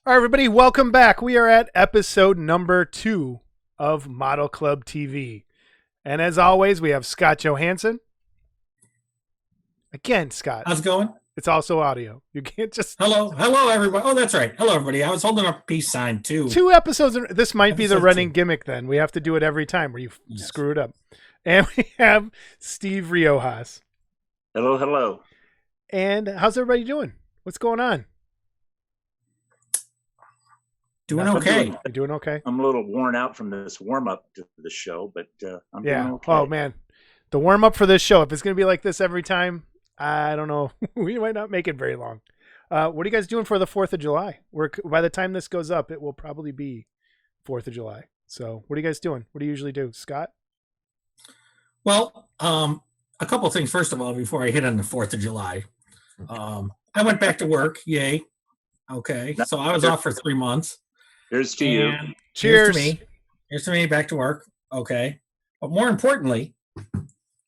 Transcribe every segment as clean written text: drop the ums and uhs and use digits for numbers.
All right, everybody, welcome back. We are at episode number 2 of Model Club TV. And as always, we have Scott Johansson. Again, Scott. How's it going? It's also audio. You can't just... Hello, everybody. Oh, that's right. Hello, everybody. I was holding up a peace sign, too. 2 episodes. This might be the Episode running 2. gimmick then. We have to do it every time where you Yes. screw it up. And we have Steve Riojas. Hello, hello. And how's everybody doing? What's going on? Doing Nothing. okay. You doing okay? I'm a little worn out from this warm-up to the show, but I'm doing okay. Oh, man. The warm-up for this show, if it's going to be like this every time, I don't know. We might not make it very long. What are you guys doing for the 4th of July? By the time this goes up, it will probably be 4th of July. So what are you guys doing? What do you usually do? Scott? Well, a couple of things. First of all, before I hit on the 4th of July, I went back to work. Yay. Okay. So I was off for 3 months. Here's to you. Cheers. Here's to me. Back to work. Okay. But more importantly,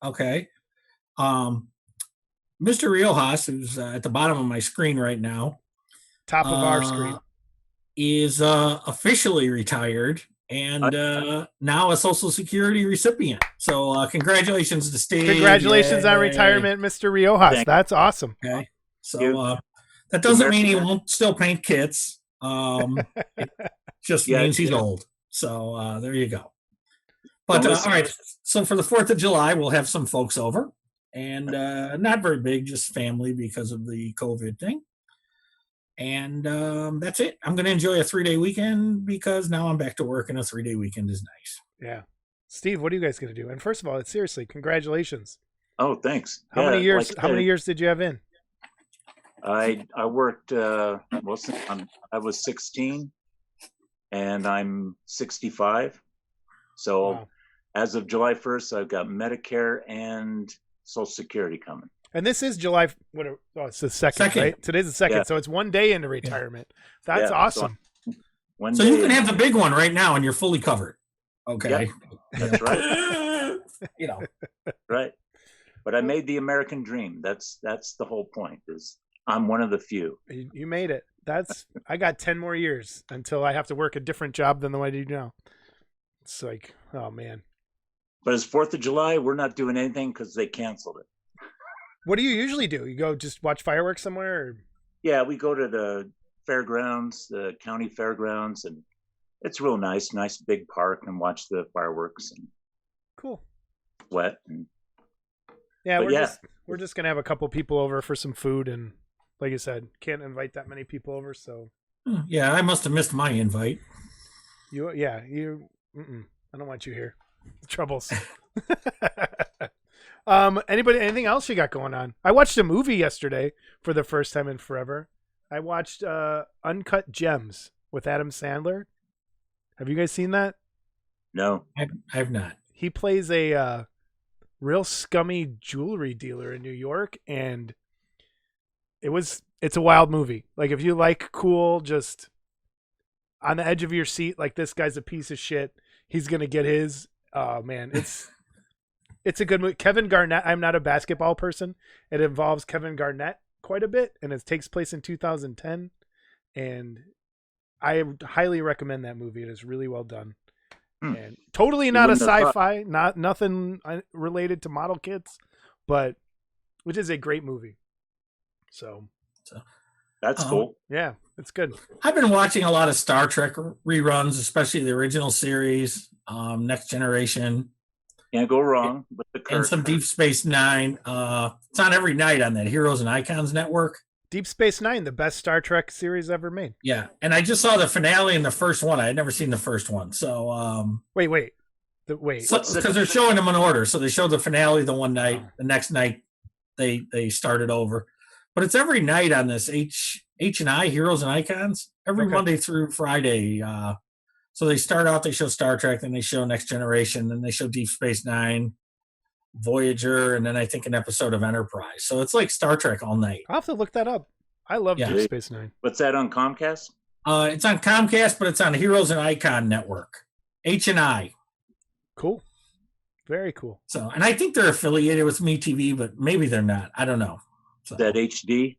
okay, Mr. Riojas, who's at the bottom of my screen right now, Top of our screen. is officially retired and now a Social Security recipient. So congratulations to Steve. Congratulations on retirement, Mr. Riojas. That's awesome. Okay. So that doesn't mean he won't still paint kits. It just means he's old. So there you go. But all right. So for the 4th of July, we'll have some folks over. And not very big, just family because of the COVID thing. And that's it. I'm going to enjoy a 3-day weekend because now I'm back to work and a 3-day weekend is nice. Yeah. Steve, what are you guys going to do? And first of all, seriously, congratulations. Oh, thanks. How many years? How many years did you have in? I worked. I was 16, and I'm 65. So Wow. As of July 1st, I've got Medicare and Social Security coming. And this is July. It's the second, right? Today's the 2nd, Yeah. so it's 1 day into retirement. That's awesome. So you can have the big one right now, and you're fully covered. Okay, that's right. You know, right. But I made the American dream. That's the whole point. Is I'm one of the few. You made it. I got 10 more years until I have to work a different job than the one I do now. It's like, oh man. But as 4th of July, we're not doing anything because they canceled it. What do you usually do? You go just watch fireworks somewhere? Or? Yeah, we go to the fairgrounds, the county fairgrounds, and it's real nice big park, and watch the fireworks. And cool. Wet. And, yeah, we're just gonna have a couple people over for some food, and like I said, can't invite that many people over. So yeah, I must have missed my invite. I don't want you here. Troubles. Anything else you got going on? I watched a movie yesterday for the first time in forever. I watched Uncut Gems with Adam Sandler. Have you guys seen that? No. I've not. He plays a real scummy jewelry dealer in New York, and it's a wild movie. Like, if you like cool, just on the edge of your seat, like, this guy's a piece of shit, he's gonna get his. Oh man, it's a good movie. Kevin Garnett. I'm not a basketball person. It involves Kevin Garnett quite a bit, and it takes place in 2010. And I highly recommend that movie. It is really well done, and totally not a sci-fi, nothing related to model kits, but which is a great movie. So that's cool. Yeah, it's good. I've been watching a lot of Star Trek reruns, especially the original series, Next Generation. Can't go wrong with the Kirk. And some Deep Space Nine. It's on every night on that Heroes and Icons network. Deep Space Nine, the best Star Trek series ever made. Yeah, and I just saw the finale in the first one. I had never seen the first one, so wait. Because they're showing them in order. So they showed the finale the one night. The next night, they started over. But it's every night on this H&I, Heroes and Icons, every Monday through Friday. So they start out, they show Star Trek, then they show Next Generation, then they show Deep Space Nine, Voyager, and then I think an episode of Enterprise. So it's like Star Trek all night. I'll have to look that up. I love Deep Space Nine. What's that on Comcast? It's on Comcast, but it's on Heroes and Icon network. H&I. Cool. Very cool. So, and I think they're affiliated with MeTV, but maybe they're not. I don't know. So. That HD?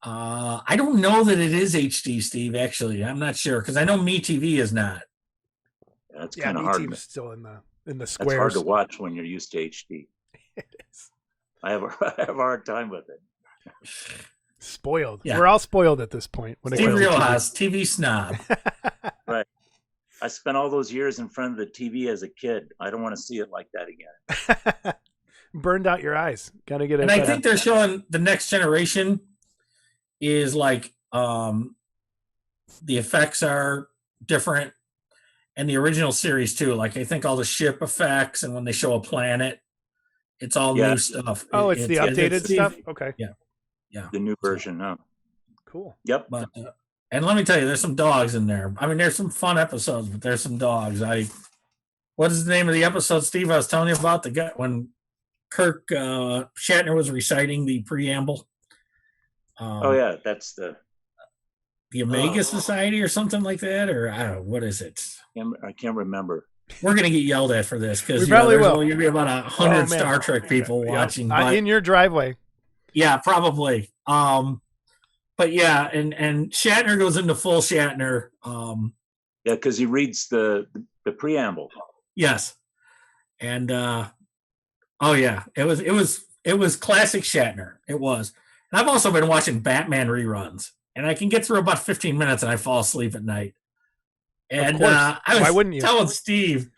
I don't know that it is HD, Steve. Actually, I'm not sure because I know MeTV is not. That's Yeah, kind of Me hard. Team's still in the That's squares. hard to watch when you're used to HD. It is. I have I have a hard time with it. Spoiled. Yeah. We're all spoiled at this point. When it Steve comes to Reelhaus, TV snob. Right. I spent all those years in front of the TV as a kid. I don't want to see it like that again. TV. Burned out your eyes. Gotta get it. And I think they're showing the next generation is like the effects are different, and the original series too. Like I think all the ship effects, and when they show a planet, it's all new stuff. Oh, it's the updated stuff. Okay. Yeah. The new version. Oh, Cool. yep. But and let me tell you, there's some dogs in there. I mean, there's some fun episodes, but there's some dogs. What is the name of the episode, Steve? I was telling you about the guy when Kirk Shatner was reciting the preamble. Oh yeah, that's the Omega Society or something like that, or I don't know, what is it? I can't remember. We're gonna get yelled at for this because We probably will. There's gonna be about 100 Star Trek people watching. But, in your driveway. yeah, probably. But yeah, and Shatner goes into full Shatner. Yeah, because he reads the preamble. Yes, and oh yeah, it was classic Shatner. It was. And I've also been watching Batman reruns, and I can get through about 15 minutes, and I fall asleep at night. And I was Why wouldn't you? telling Steve,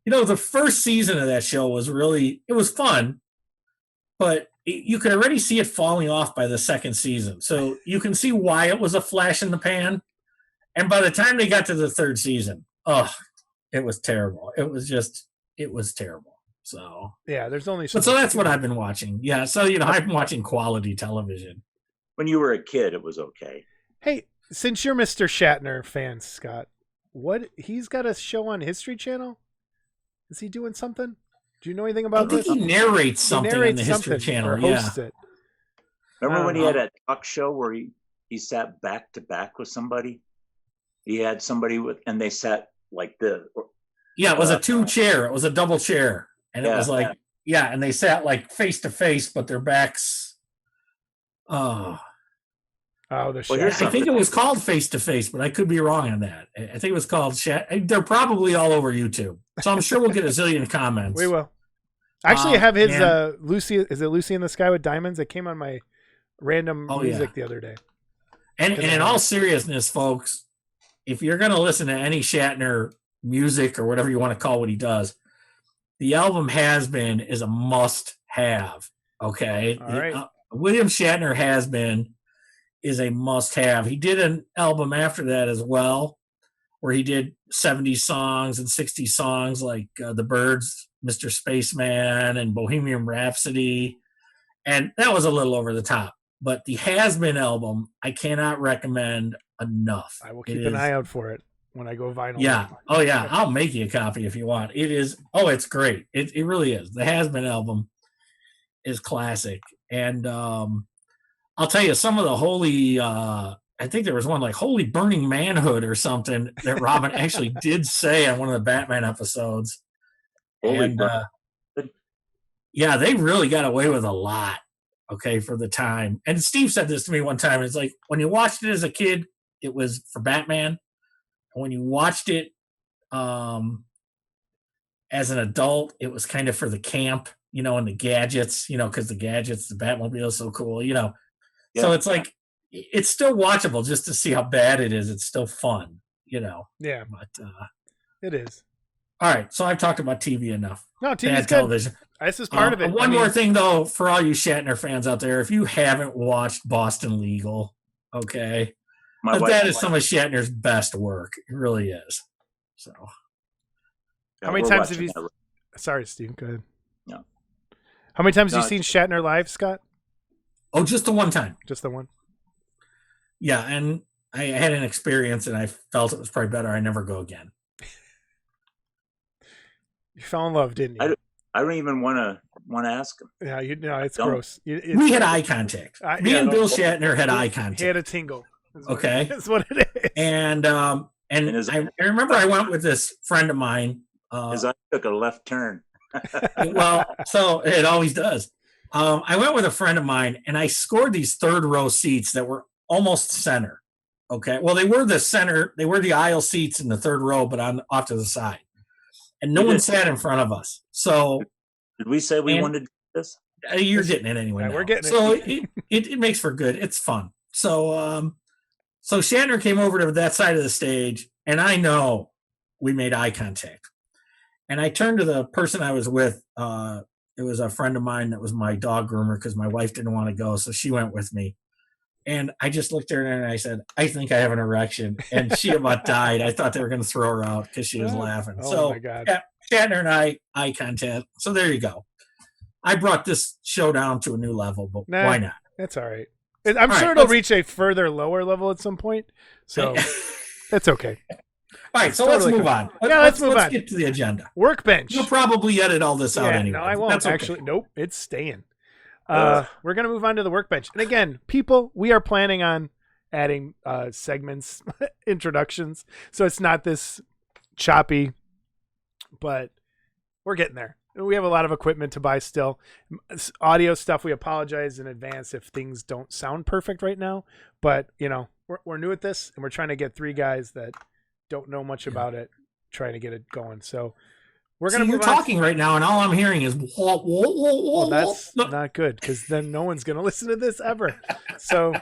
the first season of that show was it was fun, but you could already see it falling off by the second season. So you can see why it was a flash in the pan. And by the time they got to the third season, it was terrible. It was terrible. So yeah, there's only. So that's what I've been watching. Yeah, so I've been watching quality television. When you were a kid, it was okay. Hey, since you're Mr. Shatner fan, Scott, he's got a show on History Channel? Is he doing something? Do you know anything about this? He narrates something on the History Channel. Or hosts it. Remember when he had a talk show where he sat back to back with somebody? He had somebody and they sat like this. Yeah, it was a two-chair. It was a double chair. And it was like, and they sat like face to face, but their backs. The I think it was called Face to Face, but I could be wrong on that. I think it was called They're probably all over YouTube, so I'm sure we'll get a zillion comments. We will. Actually, I have his Lucy. Is it Lucy in the Sky with Diamonds? It came on my random music the other day. And in all seriousness, folks, if you're going to listen to any Shatner music or whatever you want to call what he does, the album Has Been is a must-have. Okay, all right. William Shatner Has Been is a must-have. He did an album after that as well, where he did 70 songs and 60 songs like The Byrds, Mr. Spaceman, and Bohemian Rhapsody, and that was a little over the top. But the Has Been album, I cannot recommend enough. I will keep an eye out for it when I go vinyl. Yeah. Oh, yeah. I'll make you a copy if you want. It is. Oh, it's great. It really is. The Has Been album is classic. And I'll tell you, some of the holy, I think there was one like Holy Burning Manhood or something that Robin actually did say on one of the Batman episodes. And yeah, they really got away with a lot. Okay, for the time. And Steve said this to me one time. It's like when you watched it as a kid, it was for Batman. And when you watched it as an adult, it was kind of for the camp, and the gadgets, because the gadgets, the Batmobile is so cool, Yeah. So it's like, it's still watchable just to see how bad it is. It's still fun, Yeah. But it is. All right. So I've talked about TV enough. No, TV's good. Television. This is part of it. One more thing, though, for all you Shatner fans out there, if you haven't watched Boston Legal, okay, that is some of Shatner's best work. It really is. So, how many times have you? Sorry, Steve. Go ahead. No. How many times have you seen Shatner live, Scott? Oh, just the one time. Just the one. Yeah, and I had an experience, and I felt it was probably better. I never go again. You fell in love, didn't you? I don't even want to ask him. Yeah, it's gross. We had eye contact. Me and Bill Shatner had eye contact. He had a tingle. Okay, that's what it is. And I remember I went with this friend of mine. His eye took a left turn. Well, so it always does. I went with a friend of mine, and I scored these third row seats that were almost center. Okay, well, they were the center, they were the aisle seats in the third row, but on off to the side, and no one sat in front of us. So, did we say we wanted this? You're getting it anyway. Yeah, now. we're getting so it. it makes for good. It's fun. So so Shatner came over to that side of the stage, and I know we made eye contact. And I turned to the person I was with. It was a friend of mine that was my dog groomer because my wife didn't want to go, so she went with me. And I just looked at her and I said, "I think I have an erection." And she about died. I thought they were going to throw her out because she was laughing. Oh so my God. Shatner and I, eye contact. So there you go. I brought this show down to a new level, but why not? That's all right. I'm sure it'll reach a further lower level at some point. So it's okay. All right, so let's move on. Let's move on. Let's get to the agenda. Workbench. You'll probably edit all this out anyway. No, I won't. That's okay. Actually, nope, it's staying. We're going to move on to the workbench. And again, people, we are planning on adding segments, introductions. So it's not this choppy, but we're getting there. We have a lot of equipment to buy still. Audio stuff, we apologize in advance if things don't sound perfect right now. But, we're new at this, and we're trying to get three guys that don't know much about it, trying to get it going. So we're going to move on. You're talking right now, and all I'm hearing is whoa, whoa, whoa, whoa. Well, that's not good, because then no one's going to listen to this ever. So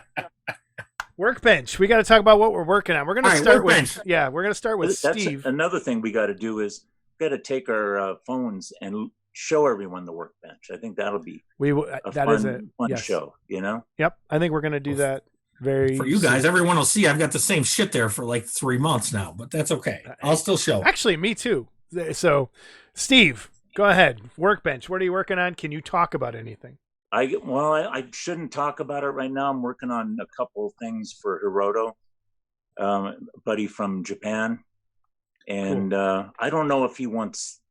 Workbench, we got to talk about what we're working on. We're going to start with we're going to start with Steve. Another thing we got to do is got to take our phones and show everyone the Workbench. I think that'll be a fun show. Yep, I think we're going to do that. For you guys, everyone will see I've got the same shit there for like 3 months now, but that's okay. I'll still show. Actually, me too. So, Steve, go ahead. Workbench. What are you working on? Can you talk about anything? I shouldn't talk about it right now. I'm working on a couple of things for Hiroto, a buddy from Japan, and cool. I don't know if he wants.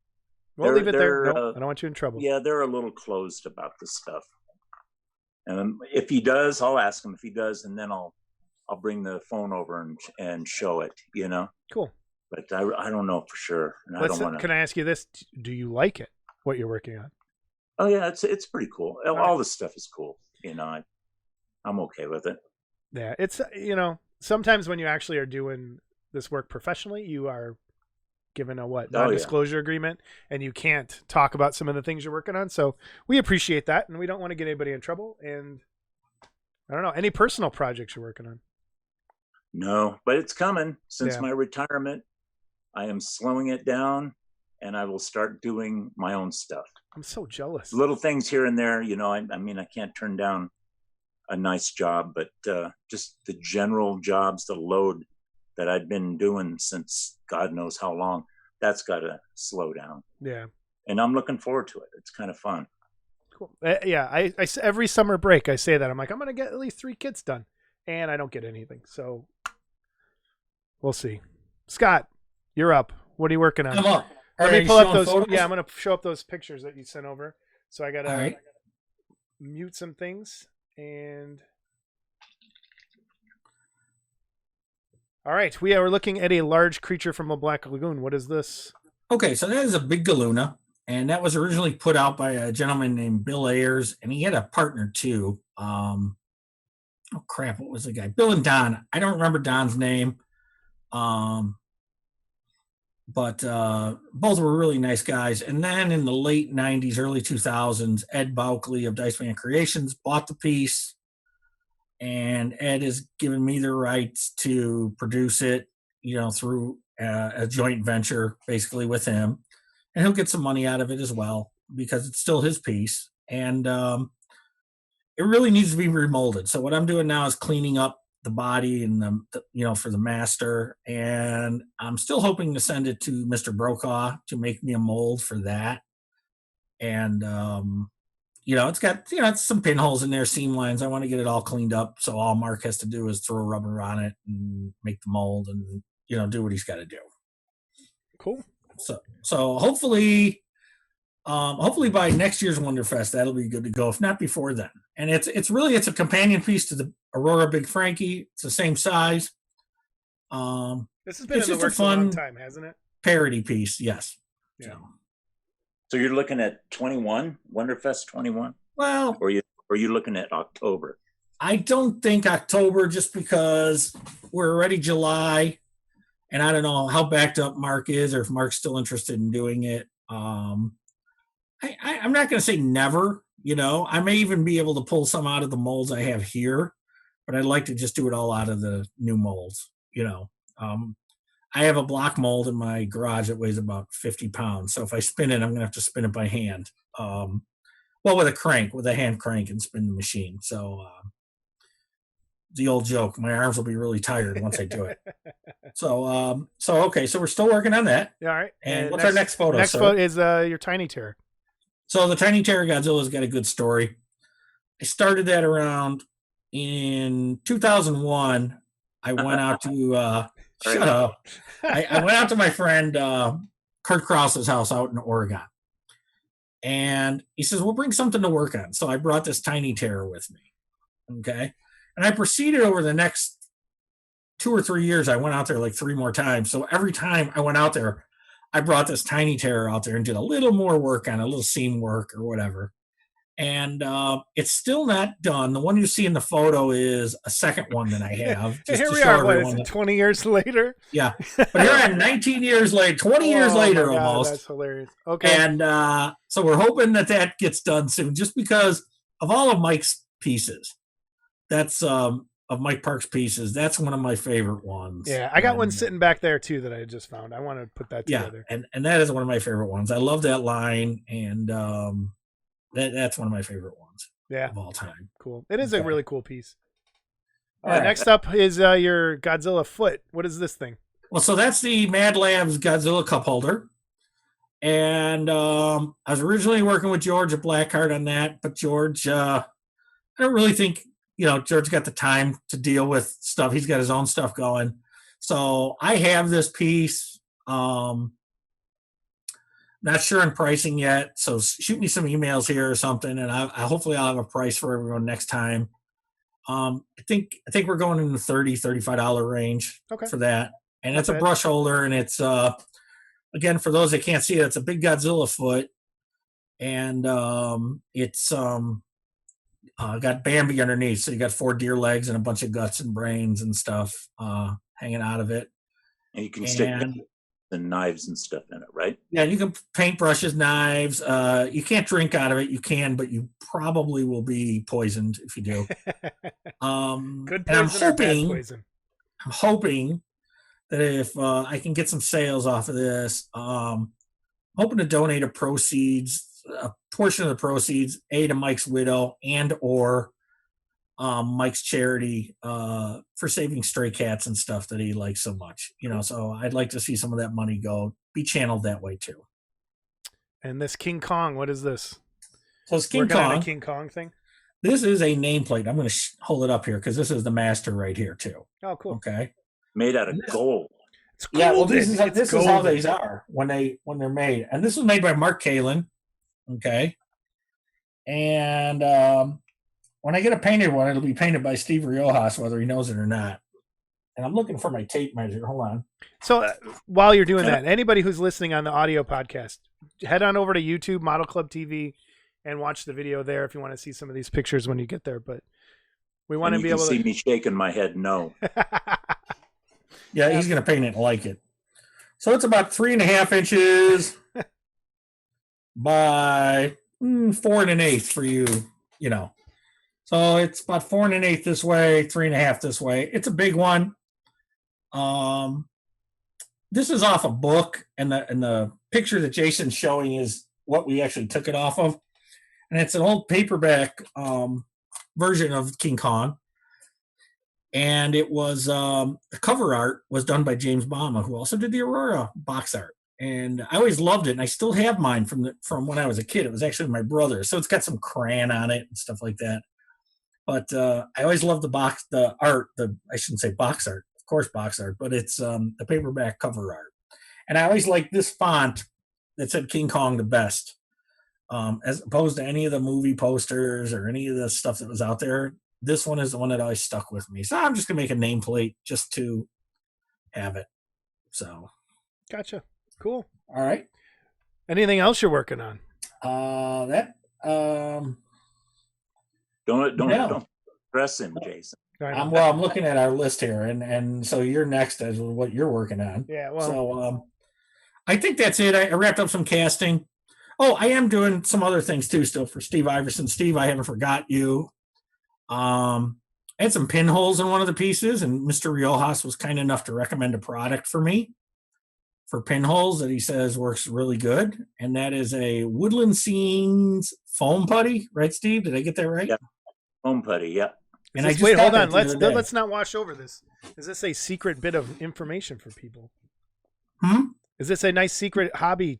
We'll leave it there. Nope, I don't want you in trouble. Yeah, they're a little closed about this stuff. And if he does, I'll ask him if he does, and then I'll bring the phone over and show it. Cool. But I don't know for sure. And I don't want to. Can I ask you this? Do you like it? What you're working on? Oh yeah, it's pretty cool. All this stuff is cool. I'm okay with it. Yeah, it's sometimes when you actually are doing this work professionally, you are given a non-disclosure agreement, and you can't talk about some of the things you're working on. So we appreciate that, and we don't want to get anybody in trouble. And I don't know, any personal projects you're working on? No, but it's coming. Since my retirement, I am slowing it down, and I will start doing my own stuff. I'm so jealous. Little things here and there, I mean, I can't turn down a nice job, but just the general jobs, the load that I've been doing since God knows how long, that's got to slow down. Yeah. And I'm looking forward to it. It's kind of fun. Cool. I every summer break, I say that. I'm like, I'm going to get at least 3 kits done. And I don't get anything. So we'll see. Scott, you're up. What are you working on? I'm up. Let me pull up those. Photos? Yeah, I'm going to show up those pictures that you sent over. So I got to mute some things. And all right, we are looking at a large creature from a Black Lagoon. What is this? Okay, so that is a big Galuna, and that was originally put out by a gentleman named Bill Ayers, and he had a partner too. Oh crap, what was the guy? Bill and Don. I don't remember Don's name, but both were really nice guys. And then in the late '90s, early 2000s, Ed Baukley of Dice Man Creations bought the piece. And Ed has given me the rights to produce it, through a joint venture, basically with him, and he'll get some money out of it as well because it's still his piece, and it really needs to be remolded. So what I'm doing now is cleaning up the body and for the master, and I'm still hoping to send it to Mr. Brokaw to make me a mold for that, and it's got, it's some pinholes in there, seam lines. I want to get it all cleaned up. So all Mark has to do is throw rubber on it and make the mold and, do what he's got to do. Cool. So hopefully by next year's Wonderfest, that'll be good to go. If not before then. And it's a companion piece to the Aurora Big Frankie. It's the same size. This has been in the works a long time, hasn't it? Parody piece. Yes. Yeah. So you're looking at 21, Wonderfest 21? Well, Or are you looking at October? I don't think October, just because we're already July, and I don't know how backed up Mark is, or if Mark's still interested in doing it. I'm not going to say never. I may even be able to pull some out of the molds I have here, but I'd like to just do it all out of the new molds. I have a block mold in my garage that weighs about 50 pounds. So if I spin it, I'm going to have to spin it by hand. Well, with a hand crank and spin the machine. So the old joke, my arms will be really tired once I do it. So okay, so we're still working on that. All right. And what's our next photo? Next photo is your Tiny Terror. So the Tiny Terror Godzilla's got a good story. I started that around in 2001. I went out to shut up. I went out to my friend Kurt Krause's house out in Oregon. And he says, we'll bring something to work on. So I brought this Tiny Terror with me. Okay. And I proceeded over the next 2 or 3 years. I went out there like 3 more times. So every time I went out there, I brought this Tiny Terror out there and did a little more work on it, a little seam work or whatever. And it's still not done. The one you see in the photo is a second one that I have. Just here we are, what is it, 20 years later? Yeah. But here I am 19 years later, 20 years later almost. That's hilarious. Okay. And so we're hoping that gets done soon, just because of all of Mike's pieces. That's of Mike Park's pieces. That's one of my favorite ones. Yeah, I got one sitting back there too that I just found. I want to put that together. Yeah, and that is one of my favorite ones. I love that line, and that's one of my favorite ones. Yeah, of all time. Cool. It is a really cool piece. Right. Next up is your Godzilla foot. What is this thing? Well, so that's the Mad Labs Godzilla cup holder. And I was originally working with George at Blackheart on that, but George, I don't really think, George got the time to deal with stuff. He's got his own stuff going. So I have this piece. Not sure on pricing yet. So shoot me some emails here or something, and I hopefully I'll have a price for everyone next time. I think we're going in the $30-$35 range for that. And it's a brush holder, and it's again, for those that can't see it, it's a big Godzilla foot, and it's got Bambi underneath. So you got 4 deer legs and a bunch of guts and brains and stuff hanging out of it. And you can stick the knives and stuff in it, right? Yeah, you can paint brushes, knives. You can't drink out of it. You can, but you probably will be poisoned if you do. Good poison or bad poison? I'm hoping that if I can get some sales off of this, I'm hoping to donate a portion of the proceeds, to Mike's widow and or Mike's charity for saving stray cats and stuff that he likes so much. So I'd like to see some of that money be channeled that way too. And this King Kong, what is this? So it's King Kong. On a King Kong thing? This is a nameplate. I'm going to hold it up here because this is the master right here too. Oh, cool. Okay. Made out of gold. It's yeah, well, this is how these are when they're made. And this was made by Mark Kalin. Okay. And when I get a painted one, it'll be painted by Steve Riojas, whether he knows it or not. And I'm looking for my tape measure. Hold on. So while you're doing that, anybody who's listening on the audio podcast, head on over to YouTube, Model Club TV, and watch the video there if you want to see some of these pictures when you get there. But we want to be able to see me shaking my head no. Yeah, he's going to paint it and like it. So it's about 3.5 inches by 4 1/8 for you, So it's about 4 1/8 this way, 3.5 this way. It's a big one. This is off a book, and the picture that Jason's showing is what we actually took it off of, and it's an old paperback version of King Kong. And it was the cover art was done by James Bama, who also did the Aurora box art. And I always loved it, and I still have mine from when I was a kid. It was actually my brother, so it's got some crayon on it and stuff like that. But I always loved the art. I shouldn't say box art, of course, box art, but it's the paperback cover art. And I always liked this font that said King Kong the best, as opposed to any of the movie posters or any of the stuff that was out there. This one is the one that always stuck with me. So I'm just gonna make a nameplate just to have it. So, gotcha. Cool. All right. Anything else you're working on? Don't stress him, Jason. I'm looking at our list here, and so you're next as what you're working on. Yeah, well, so I think that's it. I wrapped up some casting. Oh, I am doing some other things too still for Steve Iverson. Steve, I haven't forgot you. I had some pinholes in one of the pieces, and Mr. Riojas was kind enough to recommend a product for me for pinholes that he says works really good, and that is a Woodland Scenes foam putty, right, Steve? Did I get that right? Yeah, foam putty, yeah. And wait, hold on. Let's not wash over this. Is this a secret bit of information for people? Is this a nice secret hobby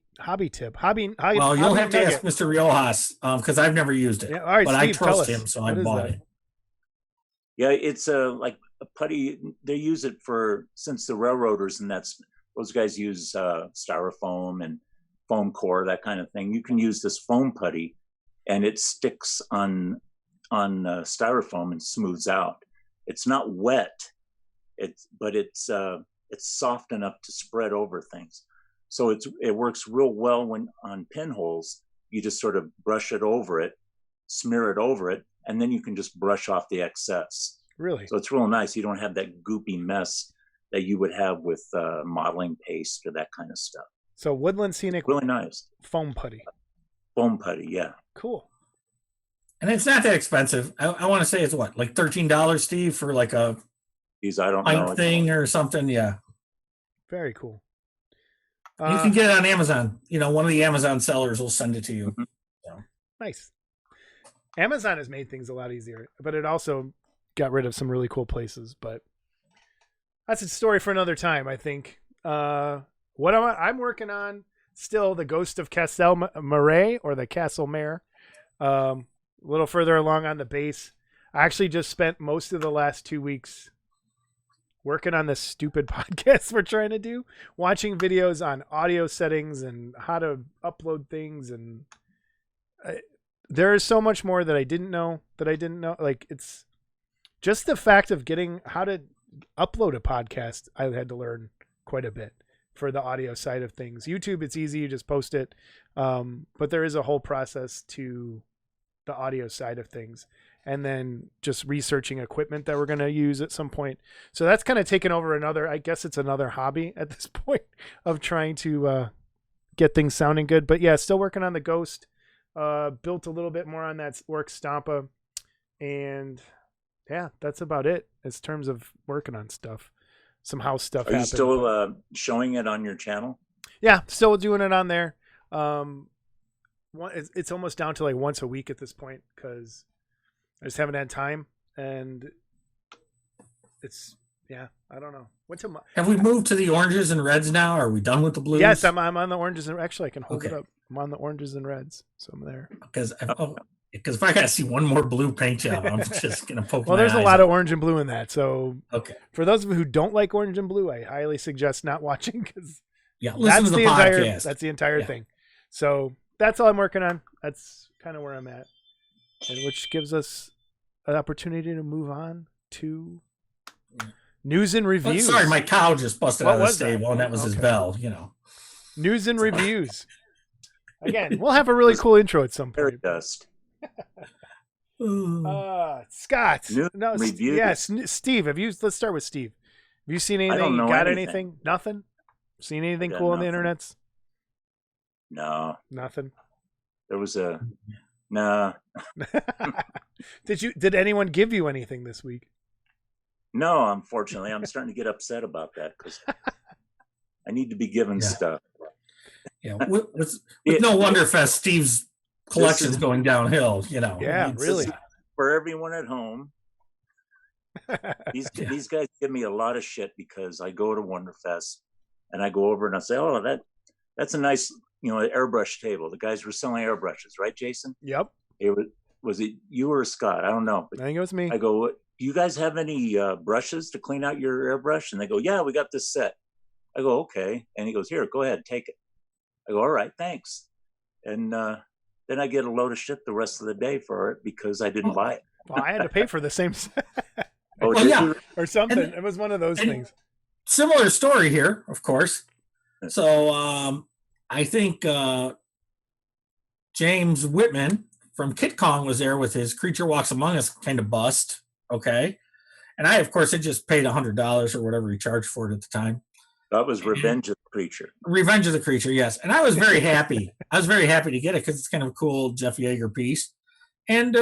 tip? Well, you'll have to ask Mr. Riojas because I've never used it. Yeah, all right, but Steve, I trust him, so I bought it. Yeah, it's like a putty. They use it since the railroaders, and those guys use styrofoam and foam core, that kind of thing. You can use this foam putty, and it sticks on styrofoam and smooths out. It's not wet, but it's soft enough to spread over things. So it works real well when on pinholes. You just sort of brush it over it, smear it over it, and then you can just brush off the excess. Really? So it's real nice. You don't have that goopy mess that you would have with modeling paste or that kind of stuff. So Woodland Scenic, really nice foam putty. Foam putty, yeah. Cool. And it's not that expensive. I want to say it's what, like $13, Steve, for like a I don't know thing or something. Yeah. Very cool. You can get it on Amazon. One of the Amazon sellers will send it to you. So. Nice. Amazon has made things a lot easier, but it also got rid of some really cool places. But that's a story for another time, I think. What I'm working on still, the Ghost of Castel Marais, or the Castle Mare. A little further along on the base. I actually just spent most of the last 2 weeks working on this stupid podcast we're trying to do, watching videos on audio settings and how to upload things. And there is so much more that I didn't know. Like, it's just the fact of getting how to upload a podcast. I had to learn quite a bit for the audio side of things. YouTube, it's easy. You just post it. But there is a whole process to the audio side of things, and then just researching equipment that we're going to use at some point. So that's kind of taken over I guess it's another hobby at this point of trying to get things sounding good. But yeah, still working on the Ghost, built a little bit more on that Work Stampa. And yeah, that's about it in terms of working on stuff. Some house stuff. Are you still showing it on your channel? Yeah, still doing it on there. It's almost down to like once a week at this point because I just haven't had time, and it's I don't know. Have we moved to the oranges and reds now? Are we done with the blues? Yes, I'm on the oranges, and actually I can hold it up. I'm on the oranges and reds, so I'm there. Because if I gotta see one more blue paint job, I'm just gonna poke. Well, there's a lot of orange and blue in that, so for those of you who don't like orange and blue, I highly suggest not watching because listen to the podcast. That's the entire thing. So that's all I'm working on. That's kind of where I'm at, and which gives us an opportunity to move on to news and reviews. Sorry, my cow just busted out of the stable, and that was his bell. News and reviews. Again, we'll have a really cool intro at some point. Dust. Scott. Reviews. Yes, Steve. Let's start with Steve. Have you seen anything? You got anything? Nothing? Seen anything cool on the internets? No. Nothing. There was no. Did anyone give you anything this week? No, unfortunately. I'm starting to get upset about that because I need to be given stuff. Yeah, with no Wonderfest, Steve's collection is going downhill. Yeah, really. For everyone at home, these guys give me a lot of shit because I go to Wonderfest and I go over and I say, "Oh, that's a nice, airbrush table." The guys were selling airbrushes, right, Jason? Yep. Was it you or Scott? I don't know. But I think it was me. I go, "Do you guys have any brushes to clean out your airbrush?" And they go, "Yeah, we got this set." I go, "Okay." And he goes, "Here, go ahead, take it." I go, "All right, thanks." And then I get a load of shit the rest of the day for it because I didn't buy it. Well, I had to pay for the same set. Or something. It was one of those things. Similar story here, of course. So I think James Whitman from Kit Kong was there with his Creature Walks Among Us kind of bust. Okay. And I, of course, had just paid $100 or whatever he charged for it at the time. That was Revenge of the Creature. Revenge of the Creature, yes. And I was very happy. I was very happy to get it because it's kind of a cool Jeff Yeager piece. And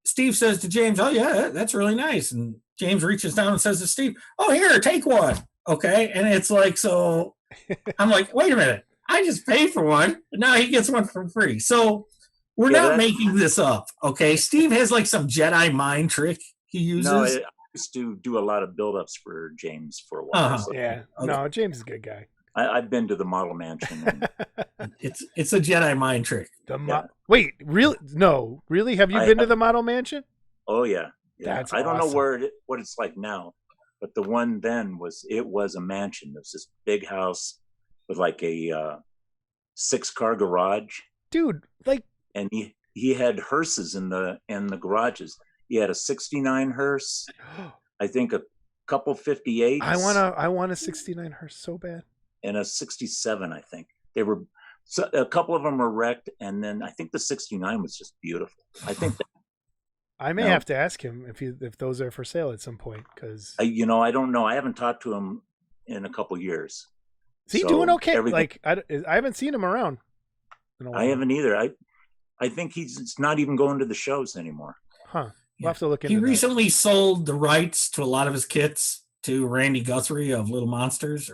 Steve says to James, "Oh, yeah, that's really nice." And James reaches down and says to Steve, "Oh, here, take one." Okay. And it's like, so I'm like, wait a minute. I just paid for one. And now he gets one for free. So we're not making this up. Okay. Steve has like some Jedi mind trick he uses. No, I used to do a lot of build-ups for James for a while. So yeah. No, James is a good guy. I've been to the model mansion. And it's a Jedi mind trick. Wait, really? No, really? Have you been to the model mansion? Oh yeah. That's I don't awesome. know what it's like now, but the one then was a mansion. It was this big house with like a 6-car garage. Dude, like, and he had hearses in the garages. He had a 69 hearse, I think a couple 58s. I want a 69 hearse so bad. And a 67, I think. They were a couple of them were wrecked, and then I think the 69 was just beautiful. I think that, I may have to ask him if those are for sale at some point, because I don't know. I haven't talked to him in a couple years. Is he doing okay? Like I haven't seen him around. I haven't either. I think he's not even going to the shows anymore. Huh. We'll have to look into He recently sold the rights to a lot of his kits to Randy Guthrie of Little Monsters.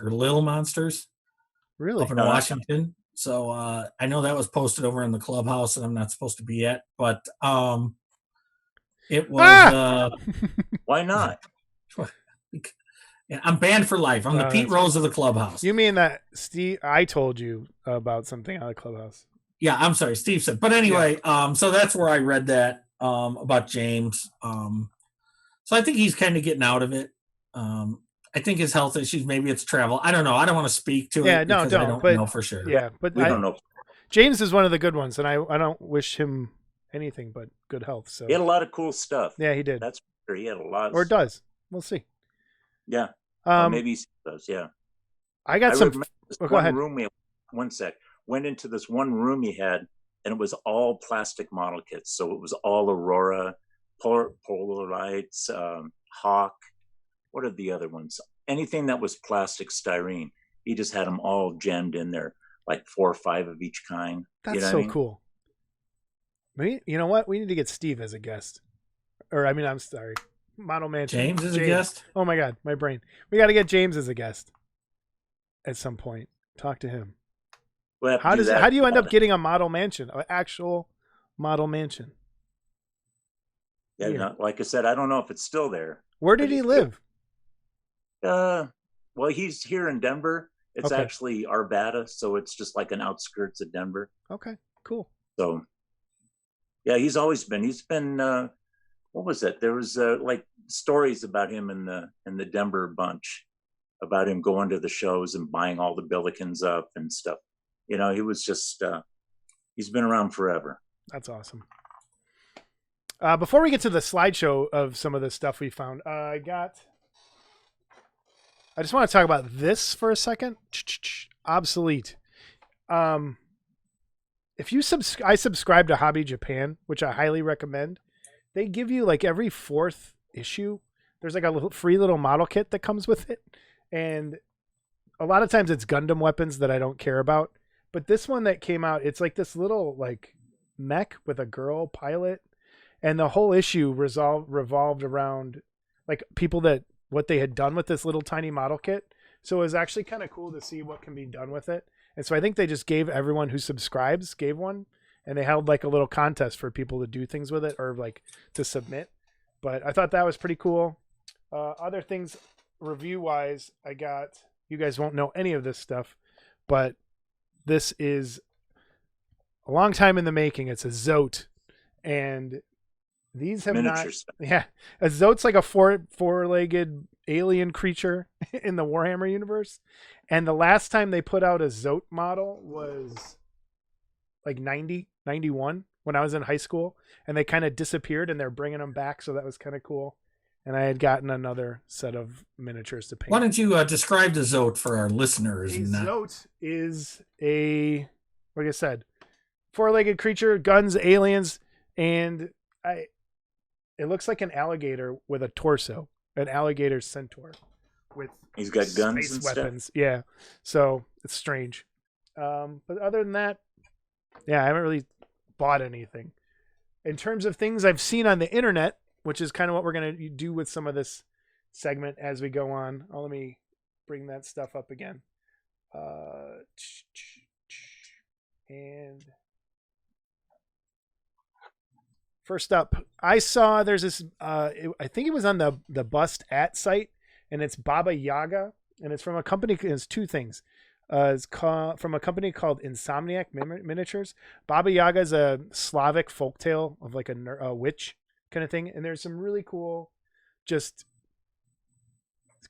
Really? Up in Washington. So I know that was posted over in the clubhouse that I'm not supposed to be at, but it was why not? I'm banned for life. I'm the Pete Rose of the clubhouse. You mean that Steve? I told you about something out of the clubhouse. Yeah, I'm sorry, Steve said. But anyway, so that's where I read that about James. So I think he's kind of getting out of it. I think his health issues, maybe it's travel. I don't know. I don't want to speak to it. Yeah, no, don't. I don't know for sure. Yeah, but we don't know. James is one of the good ones, and I don't wish him anything but good health. So he had a lot of cool stuff. Yeah, he did. That's for sure. He had a lot. Or does. We'll see. Yeah. Well, maybe he does. Yeah. I got some. Go ahead. One sec. Went into this one room he had, and it was all plastic model kits. So it was all Aurora, Polar Lights, Hawk. What are the other ones? Anything that was plastic styrene. He just had them all jammed in there, like 4 or 5 of each kind. That's so cool. You know what? We need to get Steve as a guest. Or, I mean, I'm sorry. Model Mansion. James as a guest? Oh, my God. My brain. We got to get James as a guest at some point. Talk to him. How do you end up getting a model mansion? An actual model mansion? Yeah, no, like I said, I don't know if it's still there. Where did he live? Well, he's here in Denver. It's actually Arvada, so it's just like an outskirts of Denver. Okay, cool. So, yeah, he's been. What was it? There was like stories about him in the Denver bunch, about him going to the shows and buying all the Billikens up and stuff. He was just. He's been around forever. That's awesome. Before we get to the slideshow of some of the stuff we found, I just want to talk about this for a second. Obsolete. If you I subscribe to Hobby Japan, which I highly recommend. They give you like every 4th issue. There's like a free little model kit that comes with it. And a lot of times it's Gundam weapons that I don't care about. But this one that came out, it's like this little like mech with a girl pilot. And the whole issue revolved around like what they had done with this little tiny model kit. So it was actually kind of cool to see what can be done with it. And so I think they just gave everyone who subscribes gave one, and they held like a little contest for people to do things with it or like to submit. But I thought that was pretty cool. Other things review wise, you guys won't know any of this stuff, but this is a long time in the making. It's a Zote, and these have Miniatures. A Zote's like a four-legged alien creature in the Warhammer universe. And the last time they put out a Zote model was like 91 when I was in high school, and they kind of disappeared, and they're bringing them back. So that was kind of cool. And I had gotten another set of miniatures to paint. Why don't you describe the Zote for our listeners? Zote is like I said, four-legged creature, guns, aliens, and it looks like an alligator with a torso, an alligator centaur with He's got guns space and weapons. stuff. Yeah, so it's strange. But other than that, yeah, I haven't really bought anything. In terms of things I've seen on the internet, which is kind of what we're going to do with some of this segment as we go on. Let me bring that stuff up again. And first up, I saw there's this, I think it was on the Bust At site, and it's Baba Yaga, and it's from a company, it's two things. It's from a company called Insomniac Miniatures. Baba Yaga is a Slavic folktale of like a witch kind of thing, and there's some really cool just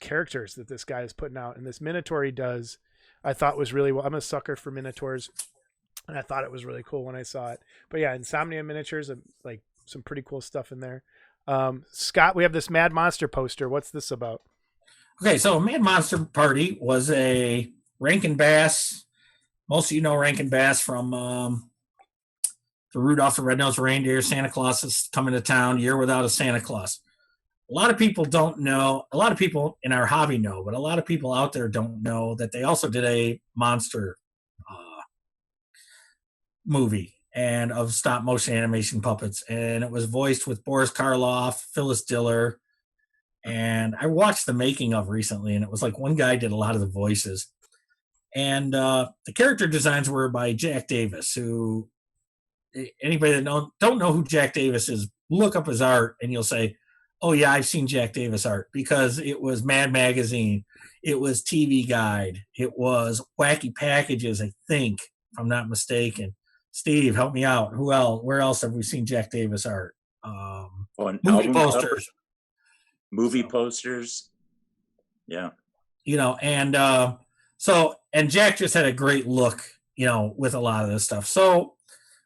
characters that this guy is putting out, and this Minotaur he does I thought was really well. I'm a sucker for Minotaurs, and I thought it was really cool when I saw it. But yeah, Insomnia Miniatures, like some pretty cool stuff in there. Scott, we have this Mad Monster poster. What's this about? Okay, so Mad Monster Party was a Rankin Bass. Most of you know Rankin Bass from the Rudolph the Red-Nosed Reindeer. Santa Claus is coming to town, Year Without a Santa Claus. A lot of people don't know. A lot of people in our hobby know, but a lot of people out there don't know that they also did a monster movie and of stop motion animation puppets, and it was voiced with Boris Karloff, Phyllis Diller, and I watched the making of recently, and it was like one guy did a lot of the voices, and the character designs were by Jack Davis. Who anybody that don't know who Jack Davis is, look up his art, and you'll say, oh yeah, I've seen Jack Davis art, because it was Mad Magazine, it was TV Guide, it was Wacky Packages, I think, if I'm not mistaken. Steve, help me out. Who else? Where else have we seen Jack Davis art? Movie posters. Movie posters. Yeah. And and Jack just had a great look, with a lot of this stuff. So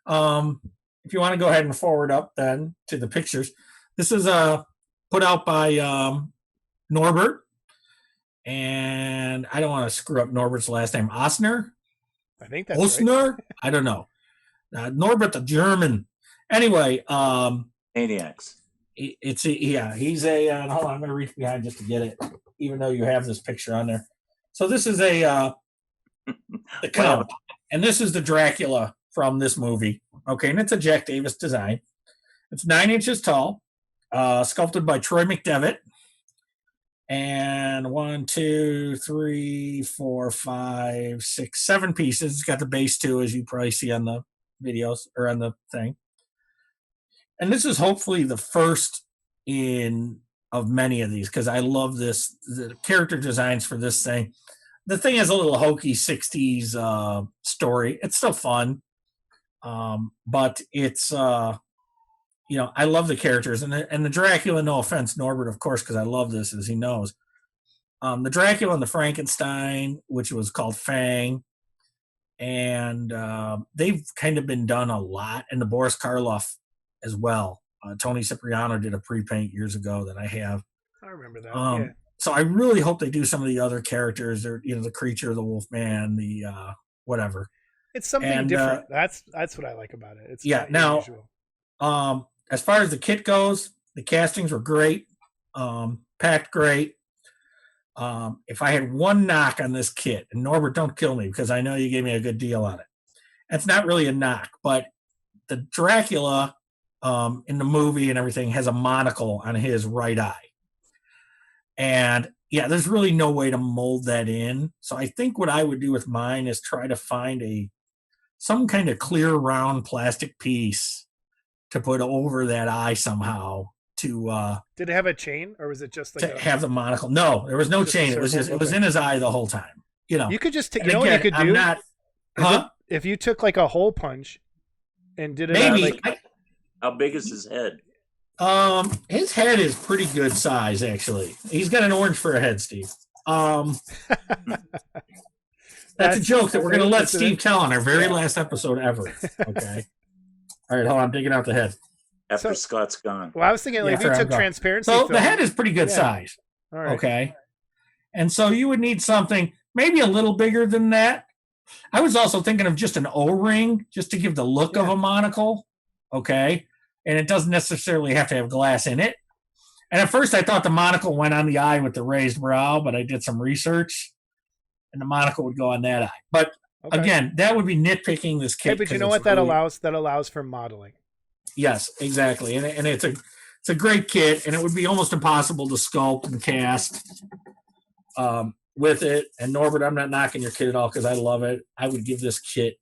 if you want to go ahead and forward up then to the pictures, this is put out by Norbert, and I don't want to screw up Norbert's last name. Osner? I think that's Osner? Right. I don't know. Norbert the German. Anyway, Maniacs. He's a hold on, I'm gonna reach behind just to get it, even though you have this picture on there. So this is the Count, and this is the Dracula from this movie. Okay, and it's a Jack Davis design. It's 9 inches tall, sculpted by Troy McDevitt. And 1, 2, 3, 4, 5, 6, 7 pieces. It's got the base too, as you probably see on the videos or on the thing. And this is hopefully the first of many of these, because I love this. The character designs for this thing. The thing has a little hokey 60s story. It's still fun. But it's I love the characters, and the Dracula, no offense, Norbert, of course, because I love this, as he knows. The Dracula and the Frankenstein, which was called Fang, and they've kind of been done a lot, and the Boris Karloff as well. Tony Cipriano did a pre-paint years ago that I have. I remember that. Yeah. So I really hope they do some of the other characters, or the creature, the Wolfman, the whatever. It's something different. That's what I like about it. It's now unusual. As far as the kit goes, the castings were great, packed great. If I had one knock on this kit, and Norbert, don't kill me because I know you gave me a good deal on it. It's not really a knock, but the Dracula in the movie and everything has a monocle on his right eye. And yeah, there's really no way to mold that in. So I think what I would do with mine is try to find some kind of clear round plastic piece to put over that eye somehow to did it have a chain, or was it just like to have the monocle? No, there was no chain. It was in his eye the whole time. You could just what you could do? If you took like a hole punch and did it maybe how big is his head? His head is pretty good size, actually. He's got an orange for a head, Steve. That's a joke that we're going to let Steve tell on our very last episode ever. Okay. All right, hold on. I'm digging out the head. After Scott's gone. Well, I was thinking, if you took transparency So film, the head is pretty good size. All right. Okay. And so you would need something maybe a little bigger than that. I was also thinking of just an O-ring, just to give the look of a monocle. Okay. And it doesn't necessarily have to have glass in it. And at first I thought the monocle went on the eye with the raised brow, but I did some research and the monocle would go on that eye. But again, that would be nitpicking this kit. Hey, but you know what that allows? That allows for modeling. Yes, exactly. And it's a great kit, and it would be almost impossible to sculpt and cast with it. And Norbert, I'm not knocking your kit at all because I love it. I would give this kit.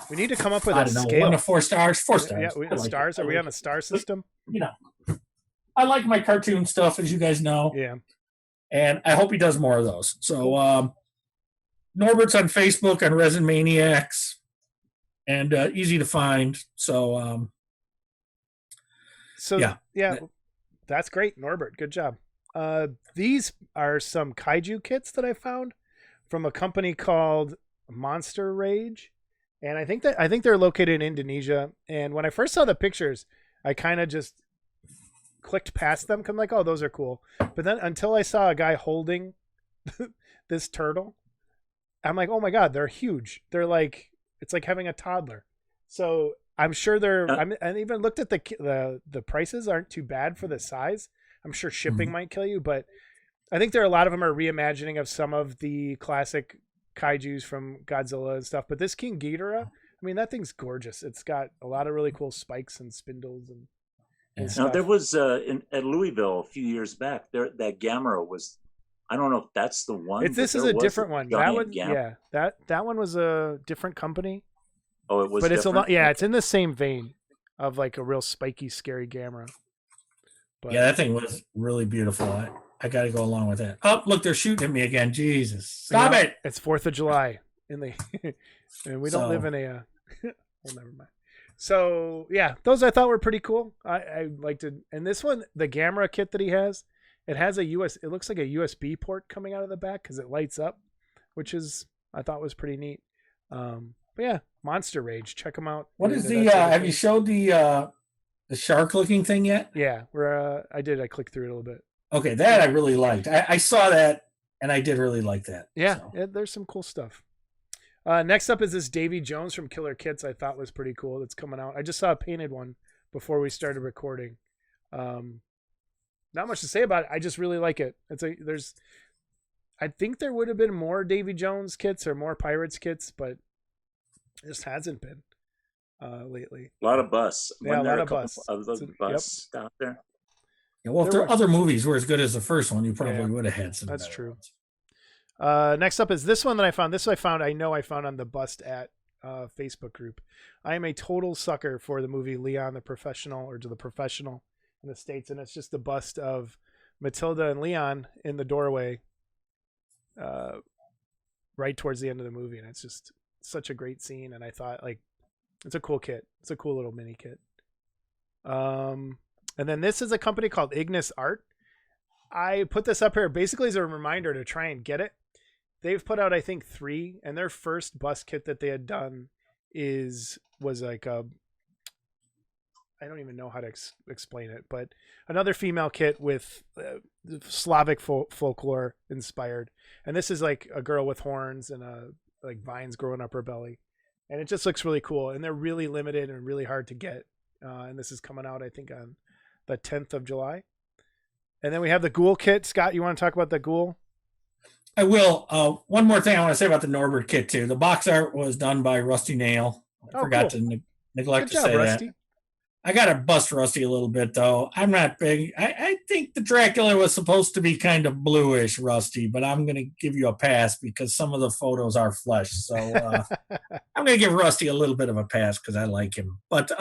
We need to come up with I a don't know, scale. 1 to 4 stars. 4 stars. Yeah, stars. Are we on a star system? You know, I like my cartoon stuff, as you guys know. Yeah. And I hope he does more of those. So Norbert's on Facebook on Resin Maniacs, and easy to find. So yeah, that's great, Norbert. Good job. These are some kaiju kits that I found from a company called Monster Rage, and I think they're located in Indonesia. And when I first saw the pictures, I kind of just clicked past them. 'Cause I'm like, oh, those are cool. But then until I saw a guy holding this turtle, I'm like, oh my god, they're huge. They're like, it's like having a toddler. So I'm sure I even looked at the prices aren't too bad for the size. I'm sure shipping might kill you, but I think there are a lot of them are reimagining of some of the classic kaijus from Godzilla and stuff. But this King Ghidorah, I mean, that thing's gorgeous. It's got a lot of really cool spikes and spindles and stuff. Now there was at Louisville a few years back. That Gamera was. I don't know if that's the one. This is a different one. That one, that one was a different company. Oh, it was. But different? it's a lot. Yeah, it's in the same vein of like a real spiky, scary Gamera. But yeah, that thing was really beautiful. I got to go along with that. Oh, look, they're shooting at me again. Jesus, stop it! It's 4th of July, and we don't live in a. Well, never mind. So yeah, those I thought were pretty cool. I liked it, and this one, the Gamera kit that he has. It has it looks like a USB port coming out of the back because it lights up, which I thought was pretty neat. But yeah, Monster Rage, check them out. What is have you showed the shark looking thing yet? Yeah, I did. I clicked through it a little bit. Okay, that I really liked. I saw that and I did really like that. Yeah, there's some cool stuff. Next up is this Davy Jones from Killer Kits. I thought was pretty cool. That's coming out. I just saw a painted one before we started recording. Not much to say about it. I just really like it. I think there would have been more Davy Jones kits or more Pirates kits, but it just hasn't been lately. A lot of bus. Yeah, a lot of bus. Bus out there. Yeah, well, if the other movies were as good as the first one, you probably would have had some. That's true. Next up is this one that I found. This I found on the Bust at Facebook group. I am a total sucker for the movie Leon the Professional, or to the Professional in the States, and it's just a bust of Matilda and Leon in the doorway right towards the end of the movie, and it's just such a great scene. And I thought, like, it's a cool kit. It's a cool little mini kit. And then this is a company called Ignis Art. I put this up here basically as a reminder to try and get it. They've put out, I think, 3, and their first bust kit that they had done was like I don't even know how to explain it, but another female kit with Slavic folklore inspired. And this is like a girl with horns and like vines growing up her belly. And it just looks really cool. And they're really limited and really hard to get. And this is coming out, I think, on the 10th of July. And then we have the Ghoul kit. Scott, you want to talk about the Ghoul? I will. One more thing I want to say about the Norbert kit, too. The box art was done by Rusty Nail. I forgot to neglect to say Rusty. That. I got to bust Rusty a little bit, though. I'm not big. I think the Dracula was supposed to be kind of bluish, Rusty, but I'm going to give you a pass because some of the photos are flesh. So I'm going to give Rusty a little bit of a pass because I like him. But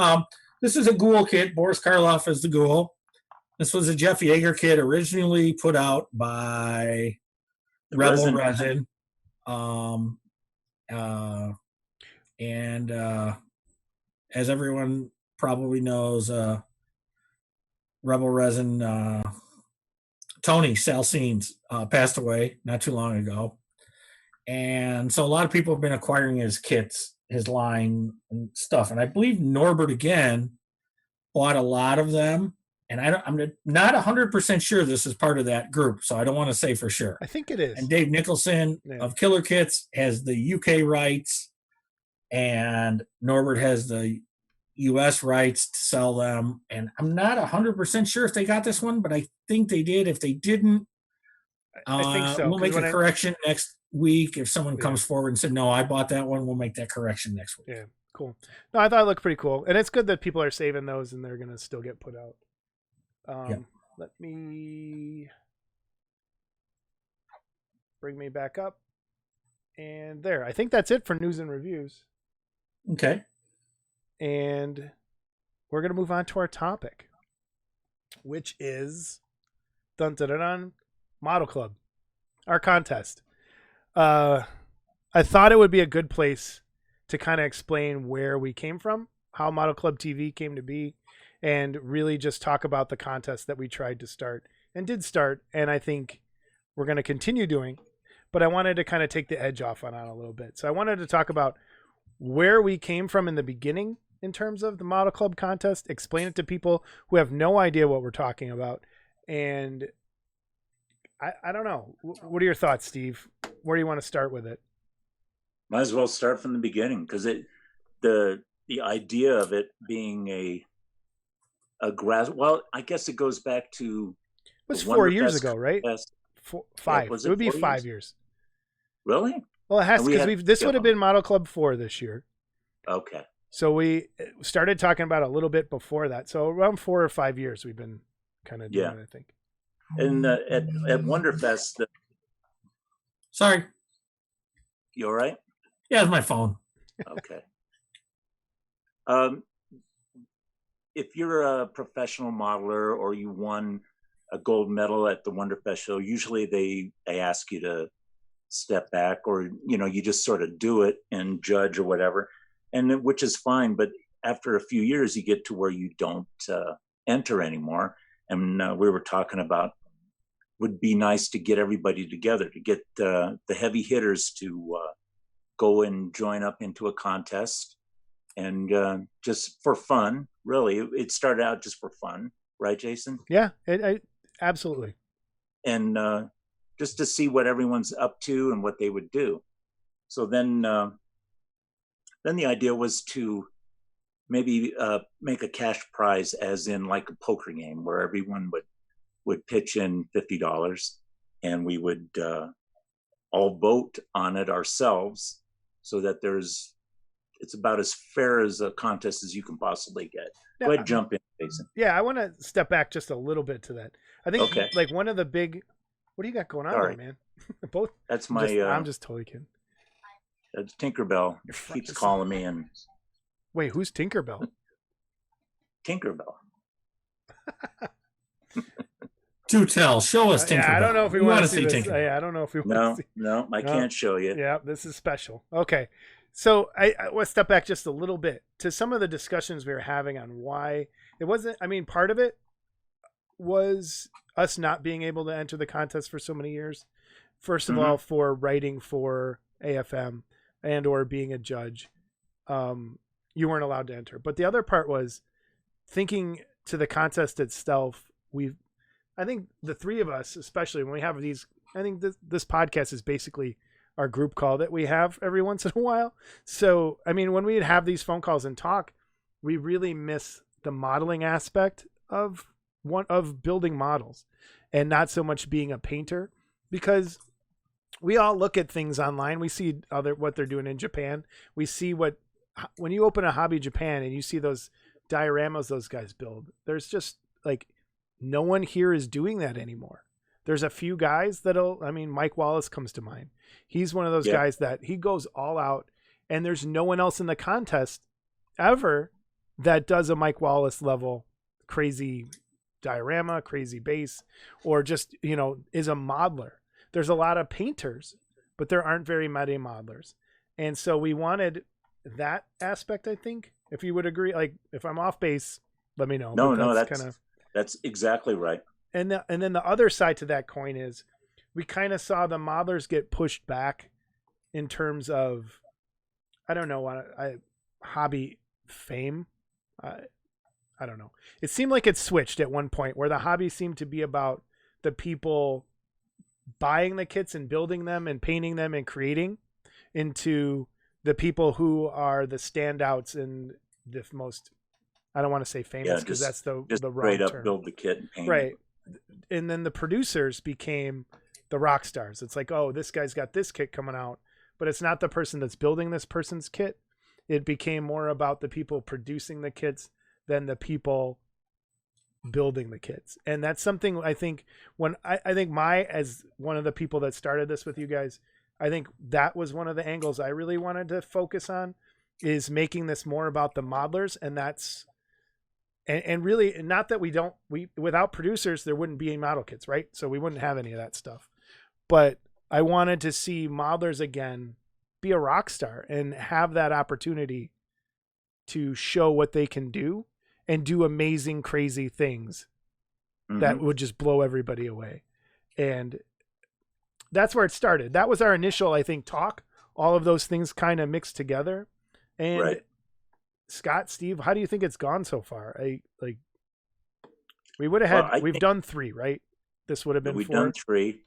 this is a Ghoul kit. Boris Karloff is the Ghoul. This was a Jeff Yeager kit originally put out by Rebel Resin. And as everyone probably knows, Rebel Resin, Tony Salsines passed away not too long ago. And so a lot of people have been acquiring his kits, his line and stuff. And I believe Norbert, again, bought a lot of them. and I'm not 100% sure this is part of that group, so I don't want to say for sure. I think it is. And Dave Nicholson of Killer Kits has the UK rights, and Norbert has the US rights to sell them. And I'm not 100% sure if they got this one, but I think they did. If they didn't, I think so. We'll make a correction next week. If someone comes forward and said, no, I bought that one, we'll make that correction next week. Yeah, cool. No, I thought it looked pretty cool. And it's good that people are saving those and they're going to still get put out. Let me bring me back up. And there. I think that's it for news and reviews. Okay. And we're going to move on to our topic, which is dun, dun, dun, dun, Model Club, our contest. I thought it would be a good place to kind of explain where we came from, how Model Club TV came to be, and really just talk about the contest that we tried to start and did start, and I think we're going to continue doing. But I wanted to kind of take the edge off on it a little bit. So I wanted to talk about where we came from in the beginning in terms of the Model Club contest, explain it to people who have no idea what we're talking about. And I don't know. What are your thoughts, Steve? Where do you want to start with it? Might as well start from the beginning, because the idea of it being a grass. Well, I guess it goes back to. It was 4 years ago, right? 5. Yeah, it would be 5 years. Really? Well, it has, because this would have been Model Club 4 this year. Okay. So we started talking about it a little bit before that. So around 4 or 5 years we've been kind of doing it, I think. And at Wonderfest. Sorry. You all right? Yeah, it's my phone. Okay. If you're a professional modeler or you won a gold medal at the Wonderfest show, usually they ask you to step back, or you just sort of do it and judge or whatever, and which is fine. But after a few years, you get to where you don't enter anymore. And we were talking about, would be nice to get everybody together, to get the heavy hitters to go and join up into a contest, and just for fun. Really, it started out just for fun, right, Jason? Yeah, absolutely. And just to see what everyone's up to and what they would do. So then the idea was to maybe make a cash prize, as in like a poker game, where everyone would pitch in $50, and we would all vote on it ourselves, so that it's about as fair as a contest as you can possibly get. Go ahead, jump in, Jason. Yeah, I want to step back just a little bit to that. I think like one of the big. What do you got going on there, man? Both. That's my. I'm just totally kidding. That's Tinkerbell. Keeps calling me and. Wait, who's Tinkerbell? Tinkerbell. Do tell. Show us Tinkerbell. Yeah, I don't know if we want to see Tinkerbell. I don't know if we want to see. No, I can't show you. Yeah, this is special. Okay. So I want to step back just a little bit to some of the discussions we were having on why it wasn't. I mean, part of it was us not being able to enter the contest for so many years. First of all, for writing for AFM and or being a judge, you weren't allowed to enter. But the other part was thinking to the contest itself. I think the three of us, especially when we have these, I think this podcast is basically our group call that we have every once in a while. So, I mean, when we'd have these phone calls and talk, we really miss the modeling aspect of building models, and not so much being a painter, because we all look at things online. We see what they're doing in Japan. We see when you open a Hobby Japan and you see those dioramas those guys build, there's just like no one here is doing that anymore. There's a few guys Mike Wallace comes to mind. He's one of those guys that he goes all out, and there's no one else in the contest ever that does a Mike Wallace level crazy diorama, crazy base, or just, is a modeler. There's a lot of painters, but there aren't very many modelers. And so we wanted that aspect, I think, if you would agree. Like, if I'm off base, let me know. No, that's exactly right. And then the other side to that coin is we kind of saw the modelers get pushed back in terms of, I don't know, hobby fame. I don't know. It seemed like it switched at one point where the hobby seemed to be about the people buying the kits and building them and painting them and creating, into the people who are the standouts and the most, I don't want to say famous because that's the wrong straight up term. Build the kit and paint right. it. And then the producers became the rock stars. It's like, oh, this guy's got this kit coming out, but it's not the person that's building this person's kit. It became more about the people producing the kits than the people building the kits. And that's something I think when I think as one of the people that started this with you guys, I think that was one of the angles I really wanted to focus on, is making this more about the modelers. And that's, and really not that we without producers, there wouldn't be any model kits, right? So we wouldn't have any of that stuff, but I wanted to see modelers again be a rock star and have that opportunity to show what they can do and do amazing, crazy things that would just blow everybody away. And that's where it started. That was our initial, I think, talk. All of those things kind of mixed together. And right. Scott, Steve, how do you think it's gone so far? We would have had, we've done 3, right? This would have been 4. We've done 3.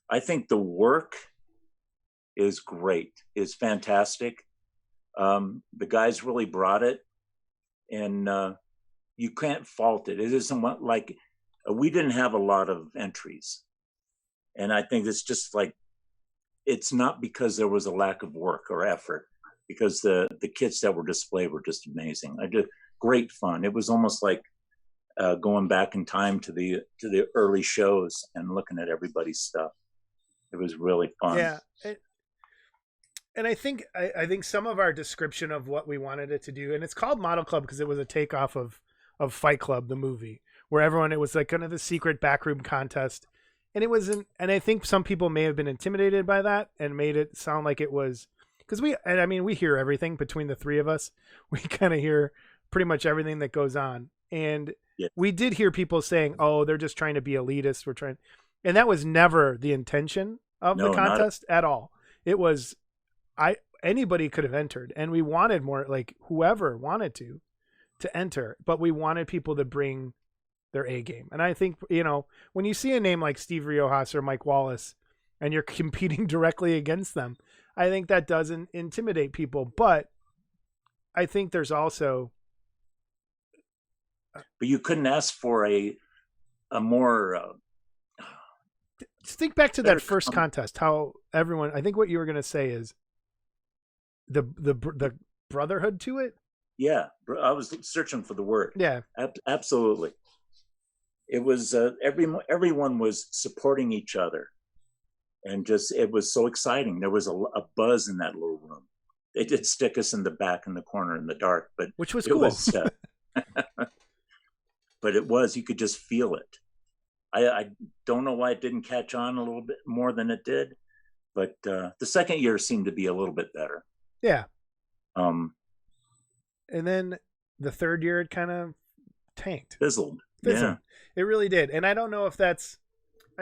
I think the work is great, is fantastic. The guys really brought it, and you can't fault it. It isn't like we didn't have a lot of entries. And I think it's just like, it's not because there was a lack of work or effort, because the kits that were displayed were just amazing. I did great fun. It was almost like going back in time to the early shows and looking at everybody's stuff. It was really fun. Yeah. And I think some of our description of what we wanted it to do, and it's called Model Club because it was a takeoff of Fight Club, the movie, where it was like kind of the secret backroom contest. And it wasn't, and I think some people may have been intimidated by that and made it sound like it was, because we hear everything between the 3 of us. We kind of hear pretty much everything that goes on. And we did hear people saying, oh, they're just trying to be elitist. And that was never the intention of the contest at all. It was, anybody could have entered, and we wanted more, like whoever wanted to enter, but we wanted people to bring their A game. And I think, when you see a name like Steve Riojas or Mike Wallace and you're competing directly against them, I think that doesn't intimidate people. But I think there's also, but you couldn't ask for a more just think back to that first contest, how everyone, I think what you were going to say is the brotherhood to it. Yeah. I was searching for the word. Yeah, absolutely. It was everyone was supporting each other, and it was so exciting. There was a buzz in that little room. They did stick us in the back in the corner in the dark, but which was cool. But it was, you could just feel it. I don't know why it didn't catch on a little bit more than it did, but the second year seemed to be a little bit better. Yeah. And then the third year it kind of tanked. Fizzled. Yeah. It really did. And I don't know if I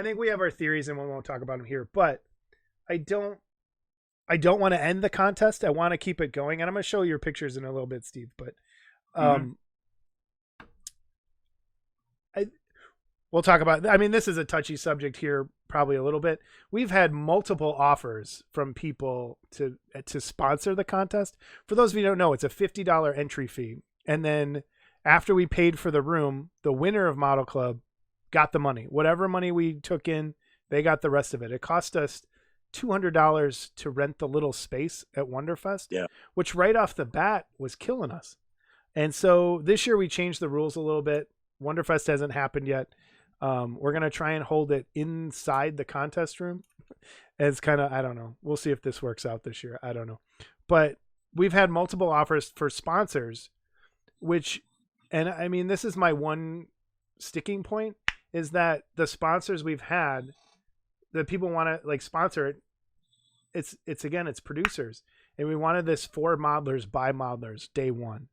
think we have our theories and we won't talk about them here, but I don't want to end the contest. I want to keep it going. And I'm going to show your pictures in a little bit, Steve, but we'll talk about, this is a touchy subject here, probably a little bit. We've had multiple offers from people to sponsor the contest. For those of you who don't know, it's a $50 entry fee. And then after we paid for the room, the winner of Model Club got the money. Whatever money we took in, they got the rest of it. It cost us $200 to rent the little space at Wonderfest, which right off the bat was killing us. And so this year we changed the rules a little bit. Wonderfest hasn't happened yet. We're going to try and hold it inside the contest room. It's kind of, I don't know. We'll see if this works out this year. I don't know. But we've had multiple offers for sponsors, this is my one sticking point, is that the sponsors we've had, that people want to sponsor it, it's producers. And we wanted this for modelers by modelers day one.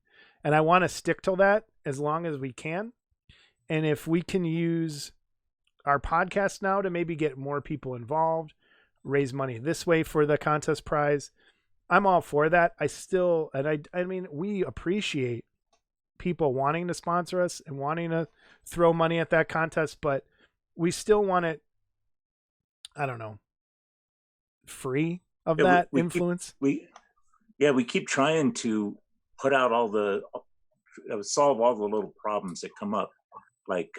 And I want to stick to that as long as we can. And if we can use our podcast now to maybe get more people involved, raise money this way for the contest prize, I'm all for that. We appreciate people wanting to sponsor us and wanting to throw money at that contest, but we still want it, I don't know, free of that influence. We keep trying to put out all the solve all the little problems that come up. Like,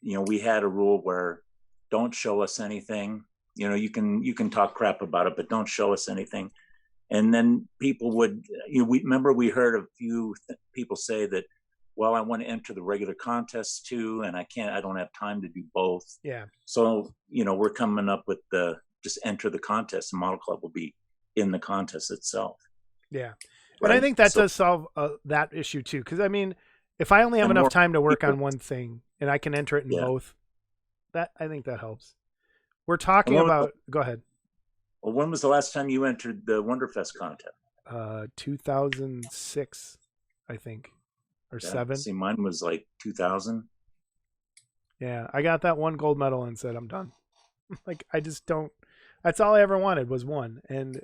we had a rule where don't show us anything. You can talk crap about it, but don't show us anything. And then people would, we heard a few people say that, well, I want to enter the regular contests too, and I don't have time to do both. Yeah. So, we're coming up with just enter the contest, and Model Club will be in the contest itself. Yeah. Right? And I think that does solve that issue too. Because, I mean, if I only have enough time to work on one thing and I can enter it in both, I think that helps. We're talking about, go ahead. Well, when was the last time you entered the Wonderfest contest? 2006, I think, or 7. See, mine was like 2000. Yeah, I got that one gold medal and said, I'm done. Like, I just don't, that's all I ever wanted was one. And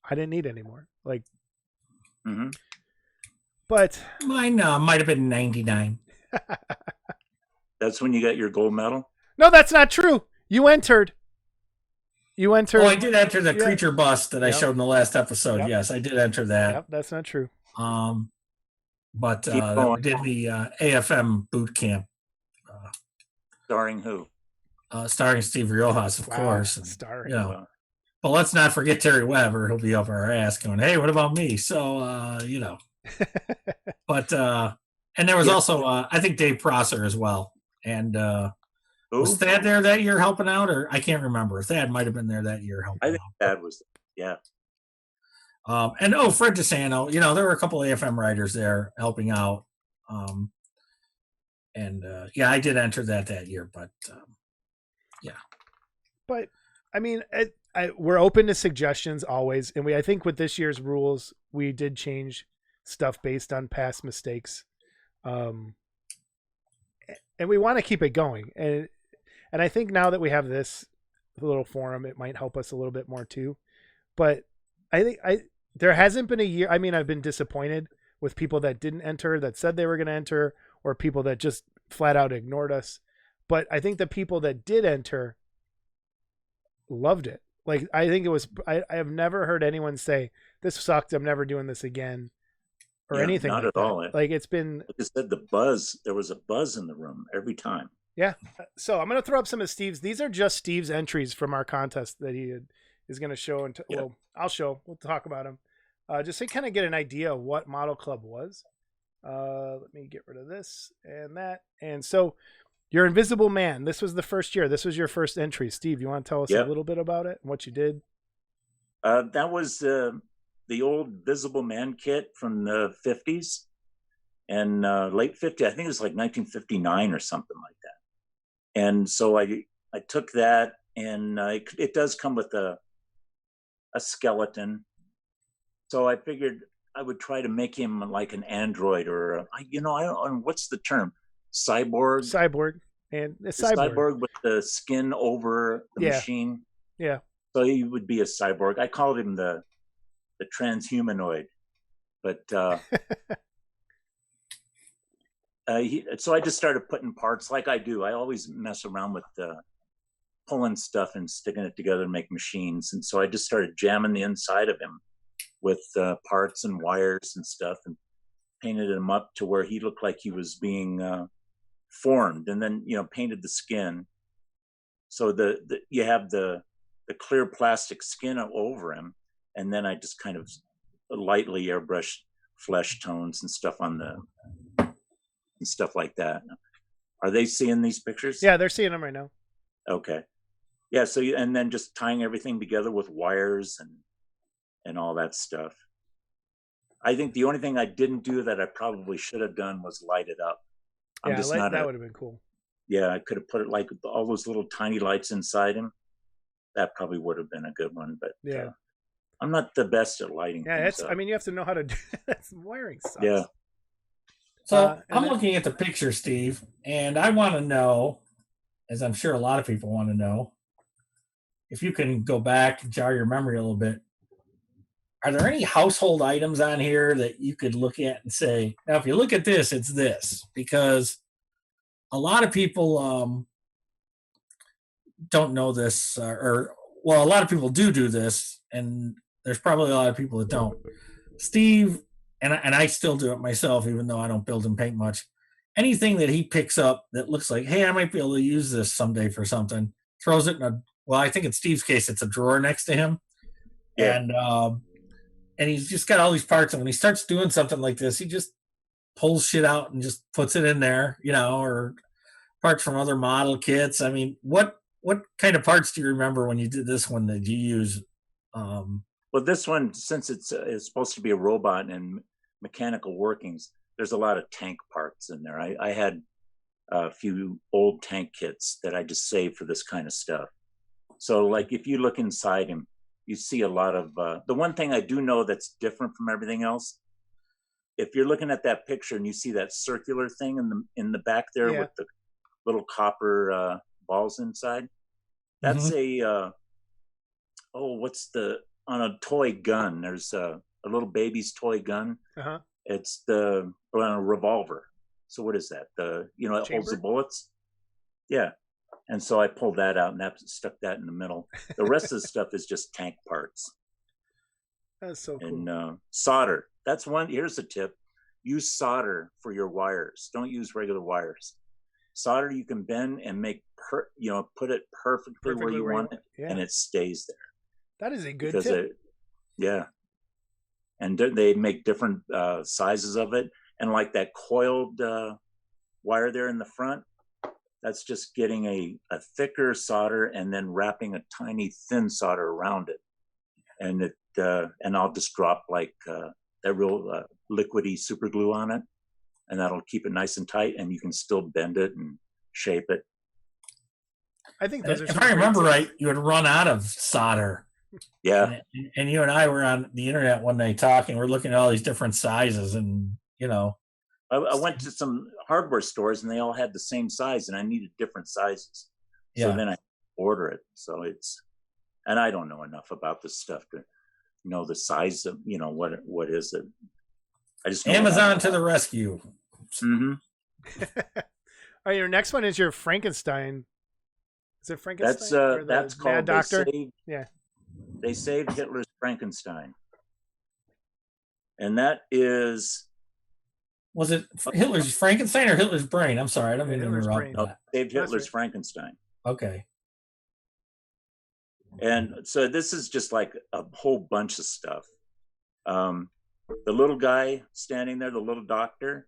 I didn't need any more. Like, but mine might have been 99. That's when you got your gold medal? No, that's not true. You entered. Oh, I did enter the creature bust that I showed in the last episode. Yep. Yes, I did enter that. Yep, that's not true. But we did the AFM boot camp. Starring who? Starring Steve Riojas, of course. And, starring. But let's not forget Terry Weber. He'll be up our ass going, hey, what about me? So, But, and there was also, I think, Dave Prosser as well. And was Thad there that year helping out? Or I can't remember. Thad might have been there that year helping out. I think Thad was, yeah. And Fred DeSanto, there were a couple of AFM writers there helping out. I did enter that year, but yeah. But I mean, we're open to suggestions always, and I think with this year's rules, we did change stuff based on past mistakes, and we want to keep it going. And I think now that we have this little forum, it might help us a little bit more too. But I think there hasn't been a year. I mean, I've been disappointed with people that didn't enter, that said they were going to enter, or people that just flat out ignored us. But I think the people that did enter loved it. Like, I think it was, I have never heard anyone say, this sucked, I'm never doing this again, or anything. Not like at all. Like, it's been, like I said, the buzz, there was a buzz in the room every time. Yeah. So I'm going to throw up some of Steve's. These are just Steve's entries from our contest that he is going to show. Well, I'll show. We'll talk about them. Just to kind of get an idea of what Model Club was. Let me get rid of this and that. And so your Invisible Man, this was the first year. This was your first entry. Steve, you want to tell us a little bit about it and what you did? That was the old Visible Man kit from the 50s and late 50s. I think it was like 1959 or something like that. And so I took that, and it does come with a skeleton. So I figured I would try to make him like an android or I don't know, what's the term? Cyborg. And a cyborg with the skin over the machine. Yeah. So he would be a cyborg. I called him the transhumanoid, but so I just started putting parts like I do. I always mess around with pulling stuff and sticking it together and make machines. And so I just started jamming the inside of him with parts and wires and stuff, and painted him up to where he looked like he was being formed, and then painted the skin. So you have the clear plastic skin over him, and then I just kind of lightly airbrushed flesh tones and stuff on and stuff like that. Are they seeing these pictures? Yeah, they're seeing them right now. Okay. Yeah. So and then just tying everything together with wires and all that stuff. I think the only thing I didn't do that I probably should have done was light it up. That would have been cool. Yeah, I could have put it like all those little tiny lights inside him. That probably would have been a good one, but I'm not the best at lighting. Yeah, I mean, you have to know how to do that. Wiring sucks. Yeah. So I'm looking at the picture, Steve, and I want to know, as I'm sure a lot of people want to know, if you can go back and jar your memory a little bit. are there any household items on here that you could look at and say, now, if you look at this, it's this? Because a lot of people don't know this, well, a lot of people do this, and there's probably a lot of people that don't. Steve, and I still do it myself, even though I don't build and paint much. Anything that he picks up that looks like, hey, I might be able to use this someday for something, throws it in a, well, I think in Steve's case, it's a drawer next to him. Yeah. And he's just got all these parts. And when he starts doing something like this, he just pulls shit out and just puts it in there, or parts from other model kits. I mean, what kind of parts do you remember when you did this one that you use? Well, this one, since it's supposed to be a robot and mechanical workings, there's a lot of tank parts in there. I had a few old tank kits that I just saved for this kind of stuff. So like if you look inside him, you see a lot of, the one thing I do know that's different from everything else, if you're looking at that picture and you see that circular thing in the back there with the little copper balls inside, that's on a toy gun, there's a little baby's toy gun. It's on a revolver. So what is that? It holds the bullets. Yeah. And so I pulled that out and stuck that in the middle. The rest of the stuff is just tank parts. That's so cool. And solder. That's one. Here's a tip. Use solder for your wires. Don't use regular wires. Solder you can bend and make, put it perfectly where you want it, and it stays there. That is a good tip. And they make different sizes of it. And like that coiled wire there in the front, that's just getting a thicker solder and then wrapping a tiny thin solder around it. And and I'll just drop like that real liquidy super glue on it, and that'll keep it nice and tight, and you can still bend it and shape it. I think those are, if I remember right, you had run out of solder. Yeah. And you and I were on the internet one day talking. We're looking at all these different sizes, and I went to some hardware stores and they all had the same size, and I needed different sizes. So then I order it. So and I don't know enough about this stuff to know the size of, what is it. I just know Amazon to the rescue. Mm-hmm. All right, your next one is your Frankenstein. Is it Frankenstein? That's called Mad Doctor. They saved Hitler's Frankenstein, and that is. Was it Hitler's Frankenstein or Hitler's brain? I'm sorry, I don't mean to interrupt. No, saved Hitler's Frankenstein. Okay. And so this is just like a whole bunch of stuff. The little guy standing there, the little doctor,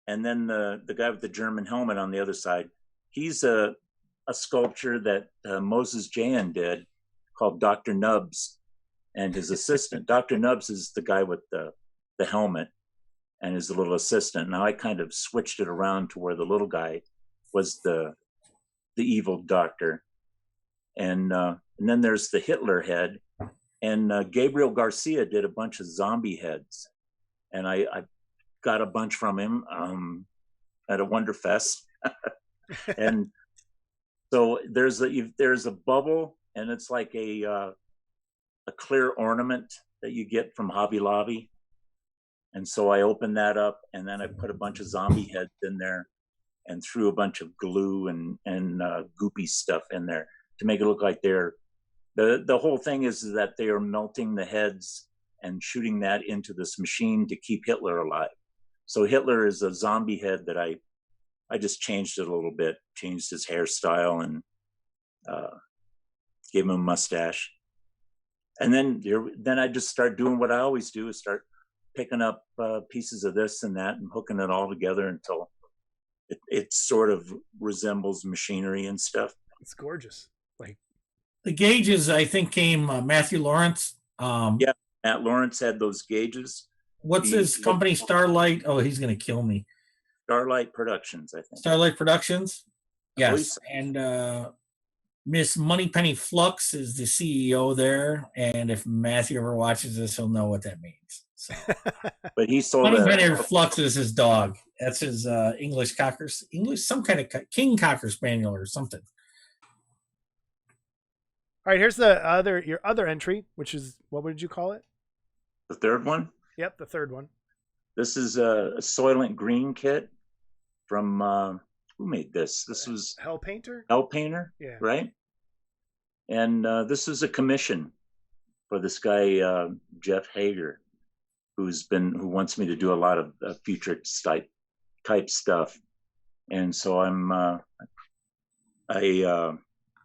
and then the guy with the German helmet on the other side. He's a sculpture that Moses Jayan did called Dr. Nubbs and his assistant. Dr. Nubbs is the guy with the helmet and his little assistant. Now I kind of switched it around to where the little guy was the evil doctor. And then there's the Hitler head. And Gabriel Garcia did a bunch of zombie heads. And I got a bunch from him at a Wonderfest. And so there's a bubble, and it's like a clear ornament that you get from Hobby Lobby. And so I opened that up, and then I put a bunch of zombie heads in there and threw a bunch of glue and goopy stuff in there to make it look like the whole thing is that they are melting the heads and shooting that into this machine to keep Hitler alive. So Hitler is a zombie head that I just changed it a little bit, changed his hairstyle, and gave him a mustache. And then I just start doing what I always do, is start picking up pieces of this and that and hooking it all together until it sort of resembles machinery and stuff. It's gorgeous. Like the gauges, I think, came Matthew Lawrence. Yeah, Matt Lawrence had those gauges. What's his company? Starlight. Oh, he's going to kill me. Starlight Productions, I think. Starlight Productions. Yes, and Miss Moneypenny Flux is the CEO there. And if Matthew ever watches this, he'll know what that means. So. But he sold Moneypenny Flux is his dog. That's his some kind of King Cocker Spaniel or something. All right, here's your other entry, which is, what would you call it? The third one? Yep, the third one. This is a Soylent Green kit from, who made this? This was Hell Painter? Hell Painter, Yeah. right? And this is a commission for this guy, Jeff Hager, who wants me to do a lot of futurist type stuff. And so I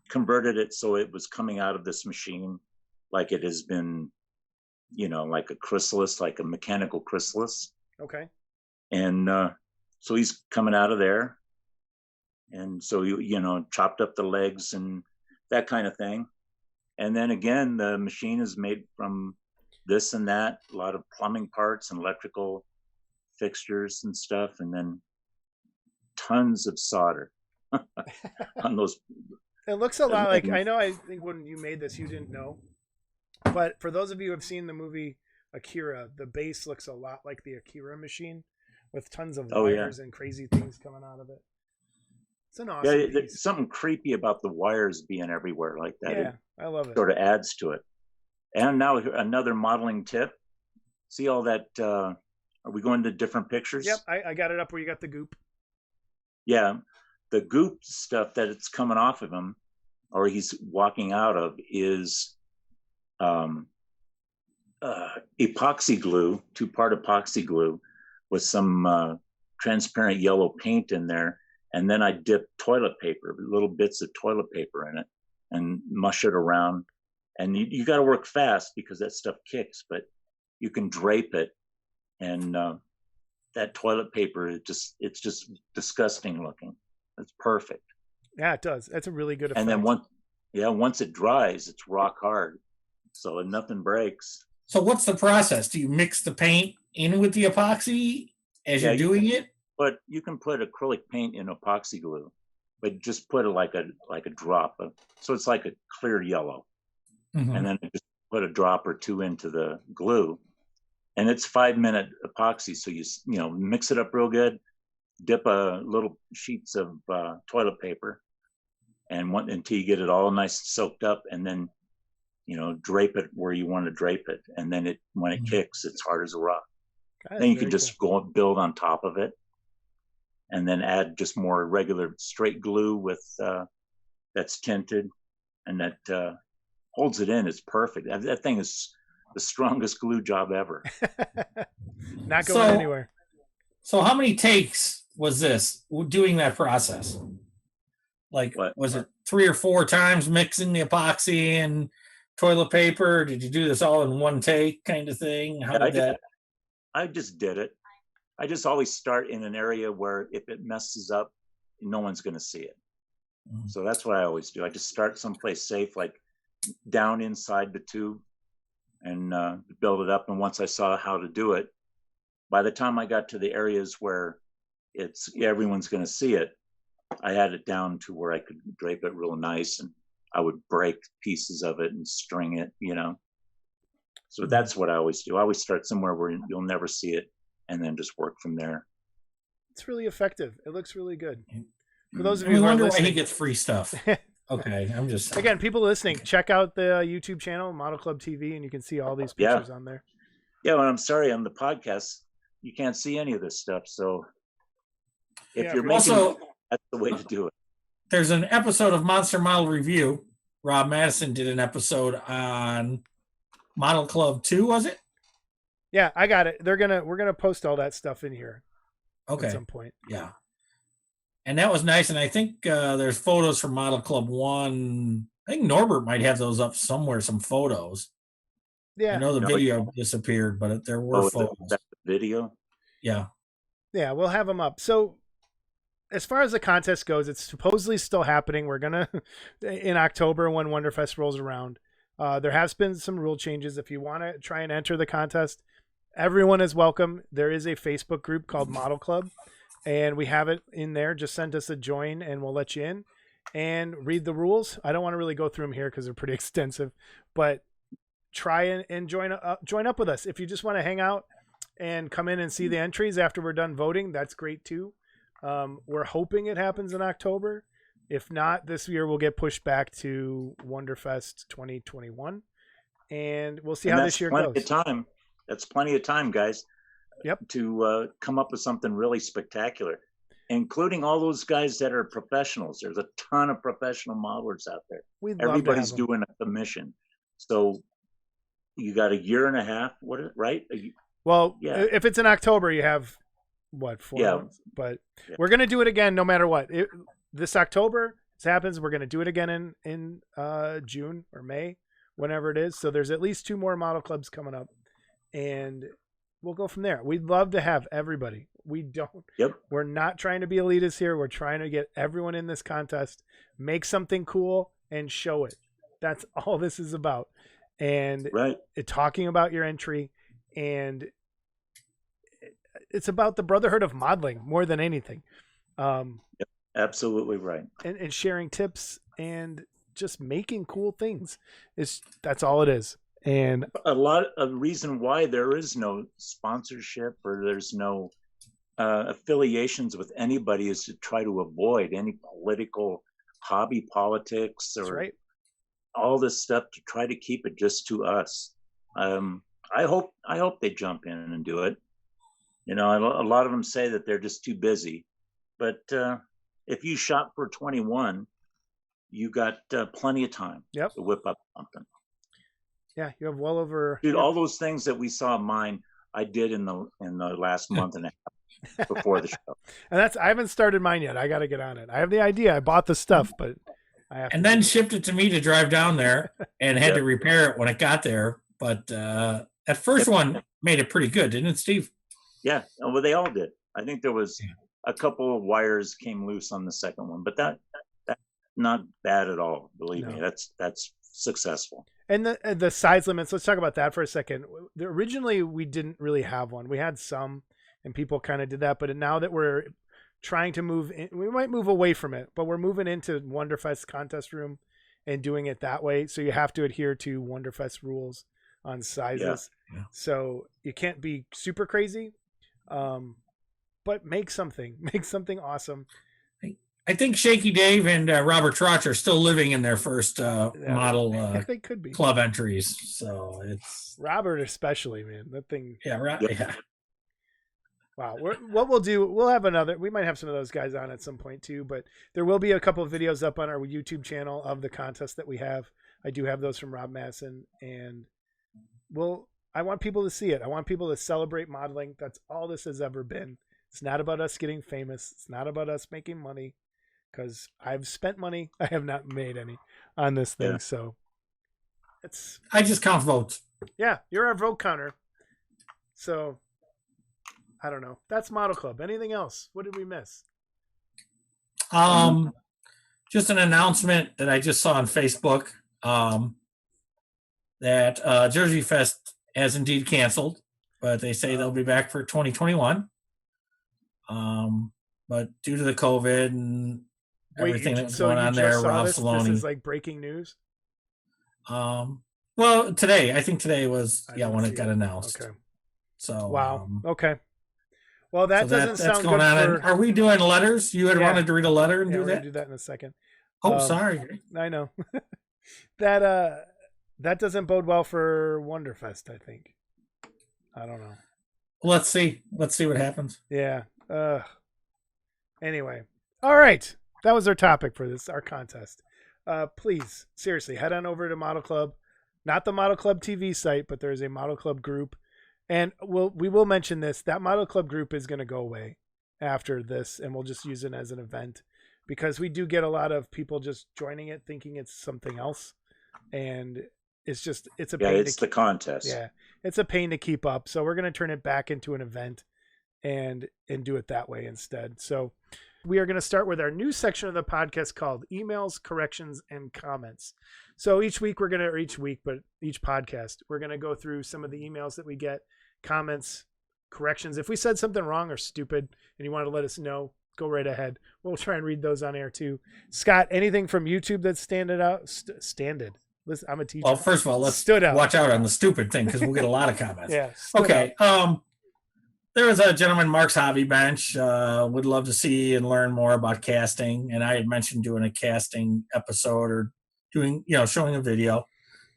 converted it so it was coming out of this machine like it has been, like a chrysalis, like a mechanical chrysalis. Okay. And so he's coming out of there. And so, chopped up the legs and that kind of thing. And then again, the machine is made from this and that, a lot of plumbing parts and electrical fixtures and stuff. And then tons of solder on those. It looks a lot like, I think when you made this, you didn't know. But for those of you who have seen the movie Akira, the base looks a lot like the Akira machine with tons of wires and crazy things coming out of it. It's an awesome piece. There's something creepy about the wires being everywhere like that. Yeah, I love it. Sort of adds to it. And now another modeling tip. See all that, are we going to different pictures? Yep, I got it up where you got the goop. Yeah, the goop stuff that it's coming off of him, or he's walking out of, is epoxy glue, 2-part epoxy glue with some transparent yellow paint in there. And then I dip toilet paper, little bits of toilet paper in it, and mush it around. And you got to work fast because that stuff kicks, but you can drape it. And that toilet paper, it's just disgusting looking. It's perfect. Yeah, it does. That's a really good effect. And then once it dries, it's rock hard. So nothing breaks. So what's the process? Do you mix the paint in with the epoxy as you're doing it? But you can put acrylic paint in epoxy glue, but just put it like a drop of, so it's like a clear yellow. Mm-hmm. And then just put a drop or two into the glue, and it's 5-minute epoxy. So you mix it up real good, dip a little sheets of toilet paper, and until you get it all nice soaked up, and then drape it where you want to drape it, and then when it kicks, it's hard as a rock. Then you can just go and build on top of it, and then add just more regular straight glue with that's tinted, and that holds it in. It's perfect. That thing is the strongest glue job ever. Not going anywhere. So how many takes was this doing that process? Like, was it 3 or 4 times mixing the epoxy and toilet paper? Or did you do this all in one take kind of thing? How did that? I just did it. I just always start in an area where if it messes up, no one's going to see it. Mm-hmm. So that's what I always do. I just start someplace safe, like down inside the tube, and build it up. And once I saw how to do it, by the time I got to the areas where everyone's going to see it, I had it down to where I could drape it real nice, and I would break pieces of it and string it, So that's what I always do. I always start somewhere where you'll never see it, and then just work from there. It's really effective. It looks really good. For those of you who wonder are listening, why he gets free stuff. Okay, I'm just again, people listening, check out the YouTube channel, Model Club TV, and you can see all these pictures on there. Yeah, well, I'm sorry, on the podcast you can't see any of this stuff. So if you're making that's the way to do it. There's an episode of Monster Model Review. Rob Madison did an episode on Model Club 2, was it? Yeah, I got it. We're gonna post all that stuff in here. Okay. At some point. Yeah. And that was nice. And I think there's photos from Model Club 1. I think Norbert might have those up somewhere, some photos. Yeah. I know the video disappeared, but there were photos. That video? Yeah. Yeah, we'll have them up. So as far as the contest goes, it's supposedly still happening. We're going to, in October when Wonderfest rolls around, there has been some rule changes. If you want to try and enter the contest, everyone is welcome. There is a Facebook group called Model Club, and we have it in there. Just send us a join and we'll let you in and read the rules. I don't want to really go through them here because they're pretty extensive, but try and join up with us. If you just want to hang out and come in and see the entries after we're done voting, that's great too. We're hoping it happens in October. If not, this year we'll get pushed back to Wonderfest 2021, and we'll see how this year goes. Time. That's plenty of time, guys. Yep. To come up with something really spectacular, including all those guys that are professionals. There's a ton of professional modelers out there. We'd love to have Everybody's them. doing a commission. So you got a year and a half, right? Well, Yeah. if it's in October, you have what, 4 months? But we're gonna do it again no matter what. This October, this happens. We're gonna do it again in June or May, whenever it is. So there's at least 2 more model clubs coming up, and we'll go from there. We'd love to have everybody. We're not trying to be elitist here. We're trying to get everyone in this contest, make something cool, and show it. That's all this is about. And talking about your entry, and it's about the brotherhood of modeling more than anything. Absolutely right. And sharing tips and just making cool things. That's all it is. And a reason why there is no sponsorship or there's no affiliations with anybody is to try to avoid any political hobby politics or all this stuff, to try to keep it just to us. I hope they jump in and do it. You know, a lot of them say that they're just too busy, but if you shop for 21, you got plenty of time to whip up something. Yeah, you have well over. Dude, all those things that we saw mine, I did in the last month and a half before the show. And I haven't started mine yet. I got to get on it. I have the idea. I bought the stuff, but I have. And then shipped it to me to drive down there, and had to repair it when it got there. But that first one made it pretty good, didn't it, Steve? Yeah, well, they all did. I think there was a couple of wires came loose on the second one, but that's not bad at all. Believe me, that's successful. And the size limits, let's talk about that for a second. Originally, we didn't really have one. We had some, and people kind of did that. But now that we're trying to move in, we might move away from it, but we're moving into Wonderfest contest room and doing it that way. So you have to adhere to Wonderfest rules on sizes. Yeah. So you can't be super crazy, but make something awesome. I think Shaky Dave and Robert Trotch are still living in their first model they could be club entries. So it's Robert, especially, man. That thing. Yeah, right. Yeah. Wow. What we'll do, we might have some of those guys on at some point too, but there will be a couple of videos up on our YouTube channel of the contest that we have. I do have those from Rob Masson, and I want people to see it. I want people to celebrate modeling. That's all this has ever been. It's not about us getting famous. It's not about us making money, because I've spent money. I have not made any on this thing. Yeah. So I just count votes. Yeah, you're our vote counter. So I don't know. That's Model Club. Anything else? What did we miss? Just an announcement that I just saw on Facebook that Jersey Fest has indeed canceled, but they say they'll be back for 2021. But due to the COVID and everything that's going on there, Ralph Saloni. This is like breaking news. Well, today, I think today was when it got announced. Okay. So wow. Okay. Well, that doesn't sound good. Are we doing letters? You had wanted to read a letter and do that? We're gonna do that in a second. Oh, sorry. I know. That doesn't bode well for Wonderfest, I think. I don't know. Let's see. Let's see what happens. Yeah. Anyway. All right. That was our topic for our contest. Please, seriously, head on over to Model Club. Not the Model Club TV site, but there's a Model Club group. And we will mention this. That Model Club group is going to go away after this, and we'll just use it as an event, because we do get a lot of people just joining it thinking it's something else. And it's a pain. It's the contest. Yeah, it's a pain to keep up. So we're going to turn it back into an event and do it that way instead. So we are going to start with our new section of the podcast called Emails, Corrections, and Comments. So each podcast, we're going to go through some of the emails that we get, comments, corrections. If we said something wrong or stupid and you want to let us know, go right ahead. We'll try and read those on air too. Scott, anything from YouTube that standed out? Listen, I'm a teacher. Well, first of all, let's watch out on the stupid thing, because we'll get a lot of comments. Yeah. Okay. There was a gentleman, Mark's Hobby Bench, would love to see and learn more about casting. And I had mentioned doing a casting episode or doing, showing a video.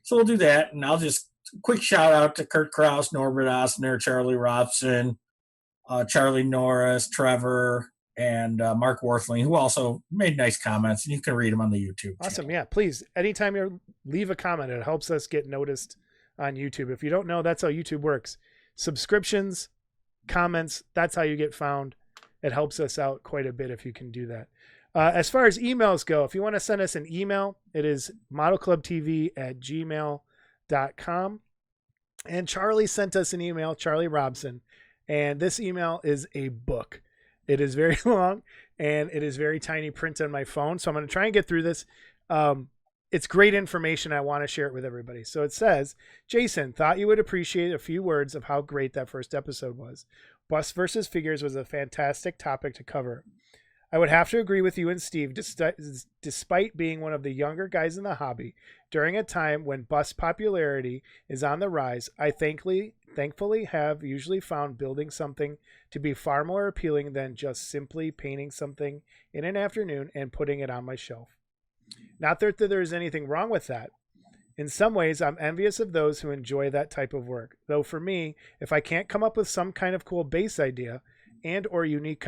So we'll do that. And I'll just quick shout out to Kurt Kraus, Norbert Osner, Charlie Robson, Charlie Norris, Trevor, and Mark Worthling, who also made nice comments, and you can read them on the YouTube Awesome. channel. Yeah, please, anytime you leave a comment, it helps us get noticed on YouTube. If you don't know, that's how YouTube works. Subscriptions, comments, that's how you get found. It helps us out quite a bit if you can do that. As far as emails go, if you want to send us an email, it is modelclubtv@gmail.com. And Charlie sent us an email, Charlie Robson, and this email is a book. It is very long and it is very tiny print on my phone. So I'm going to try and get through this. It's great information. I want to share it with everybody. So it says, Jason, thought you would appreciate a few words of how great that first episode was. Bust versus figures was a fantastic topic to cover. I would have to agree with you and Steve, despite being one of the younger guys in the hobby. During a time when bust popularity is on the rise, I thankfully have usually found building something to be far more appealing than just simply painting something in an afternoon and putting it on my shelf. Not that there is anything wrong with that. In some ways, I'm envious of those who enjoy that type of work. Though for me, if I can't come up with some kind of cool base idea and or unique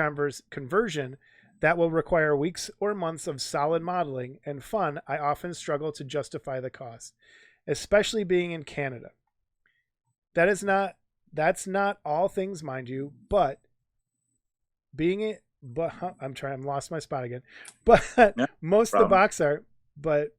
conversion that will require weeks or months of solid modeling and fun, I often struggle to justify the cost, especially being in Canada. That's not all things, mind you, but I'm lost my spot again. But No most of problem. the box art, the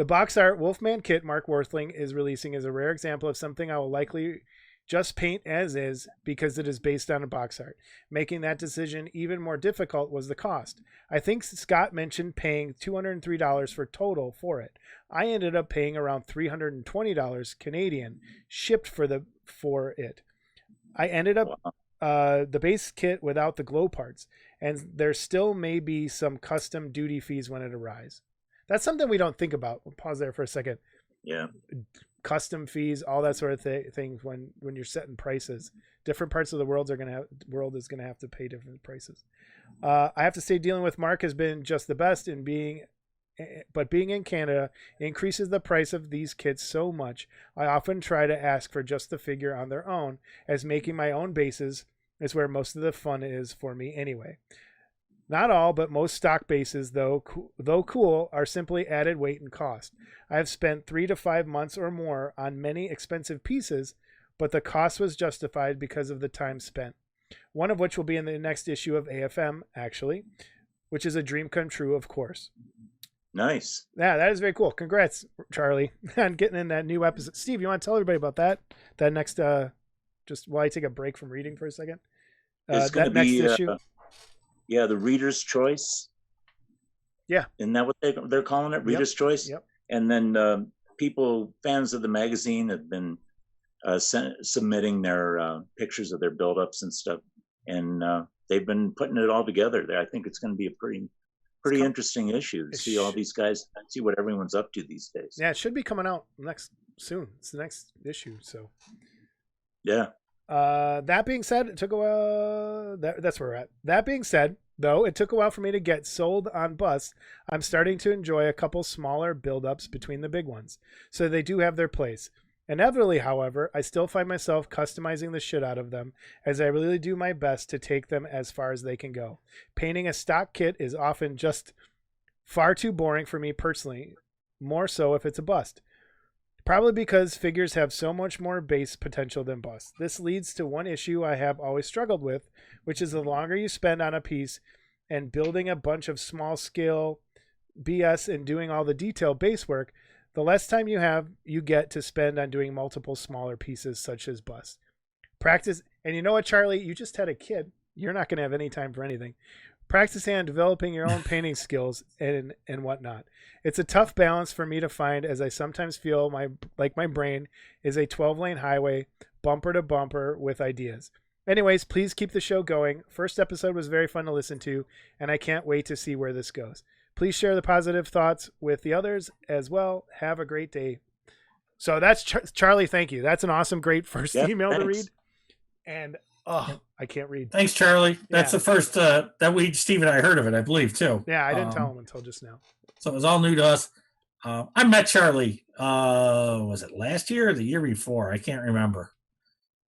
box art Wolfman kit Mark Worthling is releasing is a rare example of something I will likely just paint as is because it is based on a box art. Making that decision even more difficult was the cost. I think Scott mentioned paying $203 for total for it. I ended up paying around $320 Canadian shipped for it. I ended up the base kit without the glow parts, and there still may be some custom duty fees when it arrives. That's something we don't think about. We'll pause there for a second. Yeah. Custom fees, all that sort of things when you're setting prices. Different parts of the world is going to have to pay different prices. I have to say, dealing with Mark has been just the best but being in Canada increases the price of these kits so much. I often try to ask for just the figure on their own, as making my own bases is where most of the fun is for me anyway. Not all, but most stock bases, though cool, are simply added weight and cost. I have spent 3 to 5 months or more on many expensive pieces, but the cost was justified because of the time spent. One of which will be in the next issue of AFM, actually, which is a dream come true, of course. Nice. Yeah, that is very cool. Congrats, Charlie, on getting in that new episode. Steve, you want to tell everybody about that? That next, just while I take a break from reading for a second. It's going to next be issue. Yeah, the Reader's Choice. Yeah. Isn't that what they're calling it? Reader's Choice? Yep. And then fans of the magazine have been submitting their pictures of their build-ups and stuff. And they've been putting it all together. I think it's going to be a pretty interesting issue to see all these guys, see what everyone's up to these days. Yeah, it should be coming out soon. It's the next issue. So, yeah. That being said, it took a while. That's where we're at. That being said, though, it took a while for me to get sold on bus. I'm starting to enjoy a couple smaller build-ups between the big ones, so they do have their place. Inevitably, however, I still find myself customizing the shit out of them, as I really do my best to take them as far as they can go. Painting a stock kit is often just far too boring for me personally, more so if it's a bust. Probably because figures have so much more base potential than busts. This leads to one issue I have always struggled with, which is the longer you spend on a piece and building a bunch of small scale BS and doing all the detail base work, the less time you get to spend on doing multiple smaller pieces such as busts. Practice, and you know what, Charlie? You just had a kid. You're not going to have any time for anything. Practicing on developing your own painting skills and whatnot. It's a tough balance for me to find, as I sometimes feel like my brain is a 12-lane highway, bumper to bumper with ideas. Anyways, please keep the show going. First episode was very fun to listen to, and I can't wait to see where this goes. Please share the positive thoughts with the others as well. Have a great day. So that's Charlie. Thank you. That's an awesome, great first email to read. And I can't read. Thanks, Charlie. That's the first that Steve and I heard of it, I believe, too. Yeah, I didn't tell him until just now. So it was all new to us. I met Charlie. Was it last year or the year before? I can't remember.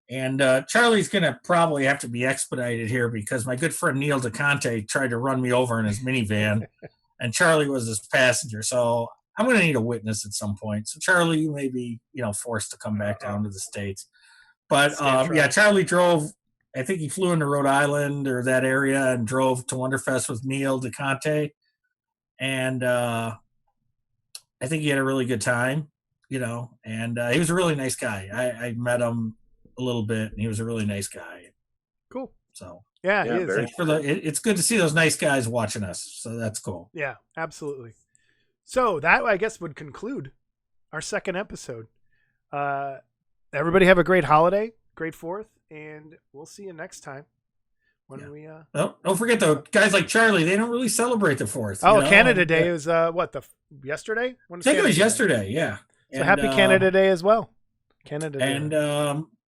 And Charlie's going to probably have to be expedited here because my good friend Neil DeConte tried to run me over in his minivan, and Charlie was his passenger. So I'm going to need a witness at some point. So Charlie, you may be, forced to come back down to the States. But yeah, Charlie drove. I think he flew into Rhode Island or that area and drove to Wonderfest with Neil DeConte, and I think he had a really good time. And he was a really nice guy. I met him a little bit, and he was a really nice guy. Cool. So yeah, he is. It's good to see those nice guys watching us. So that's cool. Yeah, absolutely. So that, I guess, would conclude our second episode. Everybody have a great holiday, great 4th, and we'll see you next time when we. Don't forget though, guys like Charlie, they don't really celebrate the 4th. Oh, Canada Day is yesterday? I think it was yesterday. Yeah. So happy Canada Day as well. Canada Day. And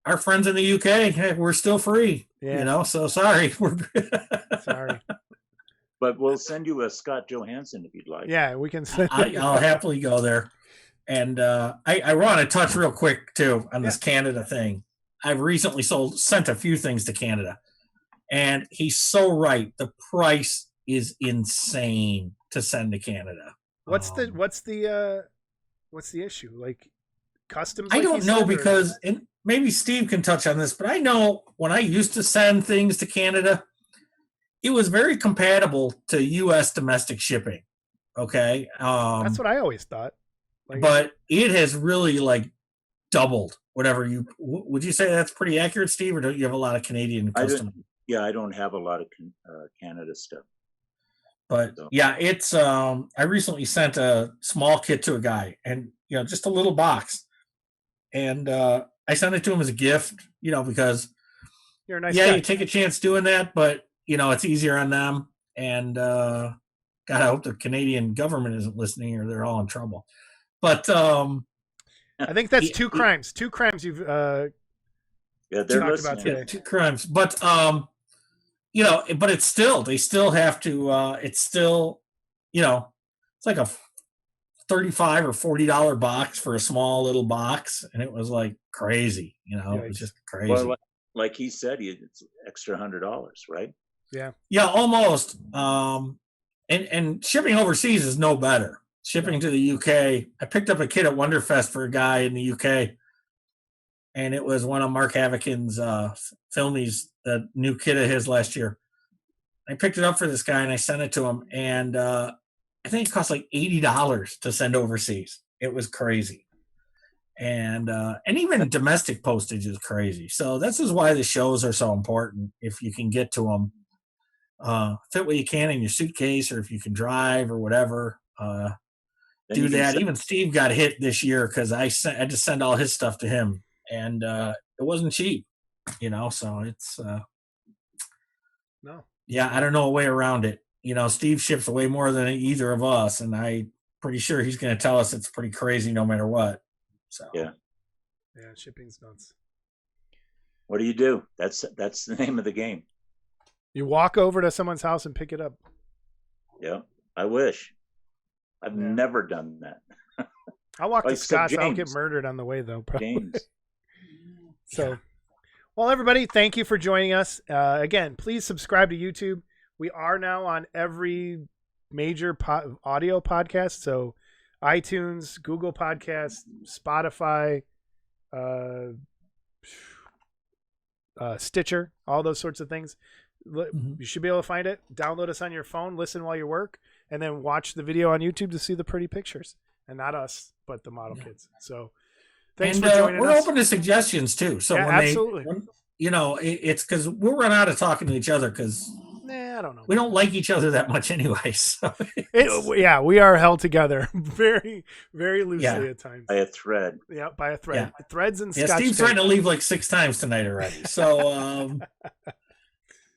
our friends in the UK, we're still free. Yeah. So sorry. Sorry. But we'll send you a Scott Johansson if you'd like. Yeah, we can send. I'll happily go there. And I want to touch real quick too on this Canada thing. I've recently sent a few things to Canada, and he's so right. The price is insane to send to Canada. What's the issue? Like customs? I don't know because, and maybe Steve can touch on this, but I know when I used to send things to Canada, it was very compatible to U.S. domestic shipping. Okay, that's what I always thought. But it has really doubled. Whatever would you say that's pretty accurate, Steve, or don't you have a lot of Canadian customers? I don't have a lot of Canada stuff. But yeah, it's I recently sent a small kit to a guy, and just a little box, and I sent it to him as a gift, because you're a nice guy. You take a chance doing that, but it's easier on them, and God, I hope the Canadian government isn't listening, or they're all in trouble. But I think that's two crimes. Two crimes you've they're talked about today. 2 crimes, but but it's still, they still have to. It's still, it's like a $35 or $40 box for a small little box, and it was crazy. It was just crazy. Well, like he said, it's extra $100, right? Yeah. Yeah, almost. And shipping overseas is no better. Shipping to the UK, I picked up a kit at Wonderfest for a guy in the UK, and it was one of Mark Havokin's Filmies, the new kit of his last year. I picked it up for this guy, and I sent it to him, and I think it cost $80 to send overseas. It was crazy, and even domestic postage is crazy. So this is why the shows are so important. If you can get to them, fit what you can in your suitcase, or if you can drive or whatever. Do that. Even Steve got hit this year because I had to send all his stuff to him, and it wasn't cheap, So it's no. Yeah, I don't know a way around it. Steve ships way more than either of us, and I'm pretty sure he's going to tell us it's pretty crazy no matter what. So yeah, shipping's nuts. What do you do? That's the name of the game. You walk over to someone's house and pick it up. Yeah, I wish. I've never done that. I'll walk to Scott's. I'll get murdered on the way, though. Probably. James. So, well, everybody, thank you for joining us. Again, please subscribe to YouTube. We are now on every major audio podcast. So, iTunes, Google Podcasts, Spotify, Stitcher, all those sorts of things. You should be able to find it. Download us on your phone. Listen while you work. And then watch the video on YouTube to see the pretty pictures. And not us, but the model kids. So thanks for joining us. We're open to suggestions, too. So absolutely. It's because we'll run out of talking to each other because I don't know. We don't like each other that much anyway. So we are held together very, very loosely at times. By a thread. Yeah, by a thread. Yeah. Threads and Steve's Scotch trying to leave 6 times tonight already. So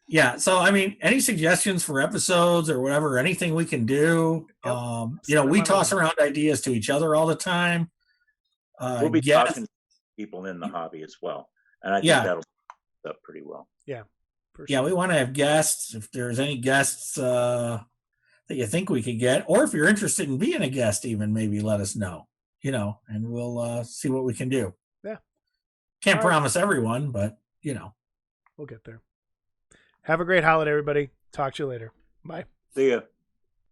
yeah, so I mean, any suggestions for episodes or whatever, anything we can do? We toss around ideas to each other all the time. We'll be talking to people in the hobby as well, and I think that'll be up pretty well. Yeah, for sure. Yeah, we want to have guests. If there's any guests that that you think we could get, or if you're interested in being a guest, even maybe let us know, and we'll see what we can do. Yeah. Can't promise everyone, but we'll get there. Have a great holiday, everybody. Talk to you later. Bye. See ya.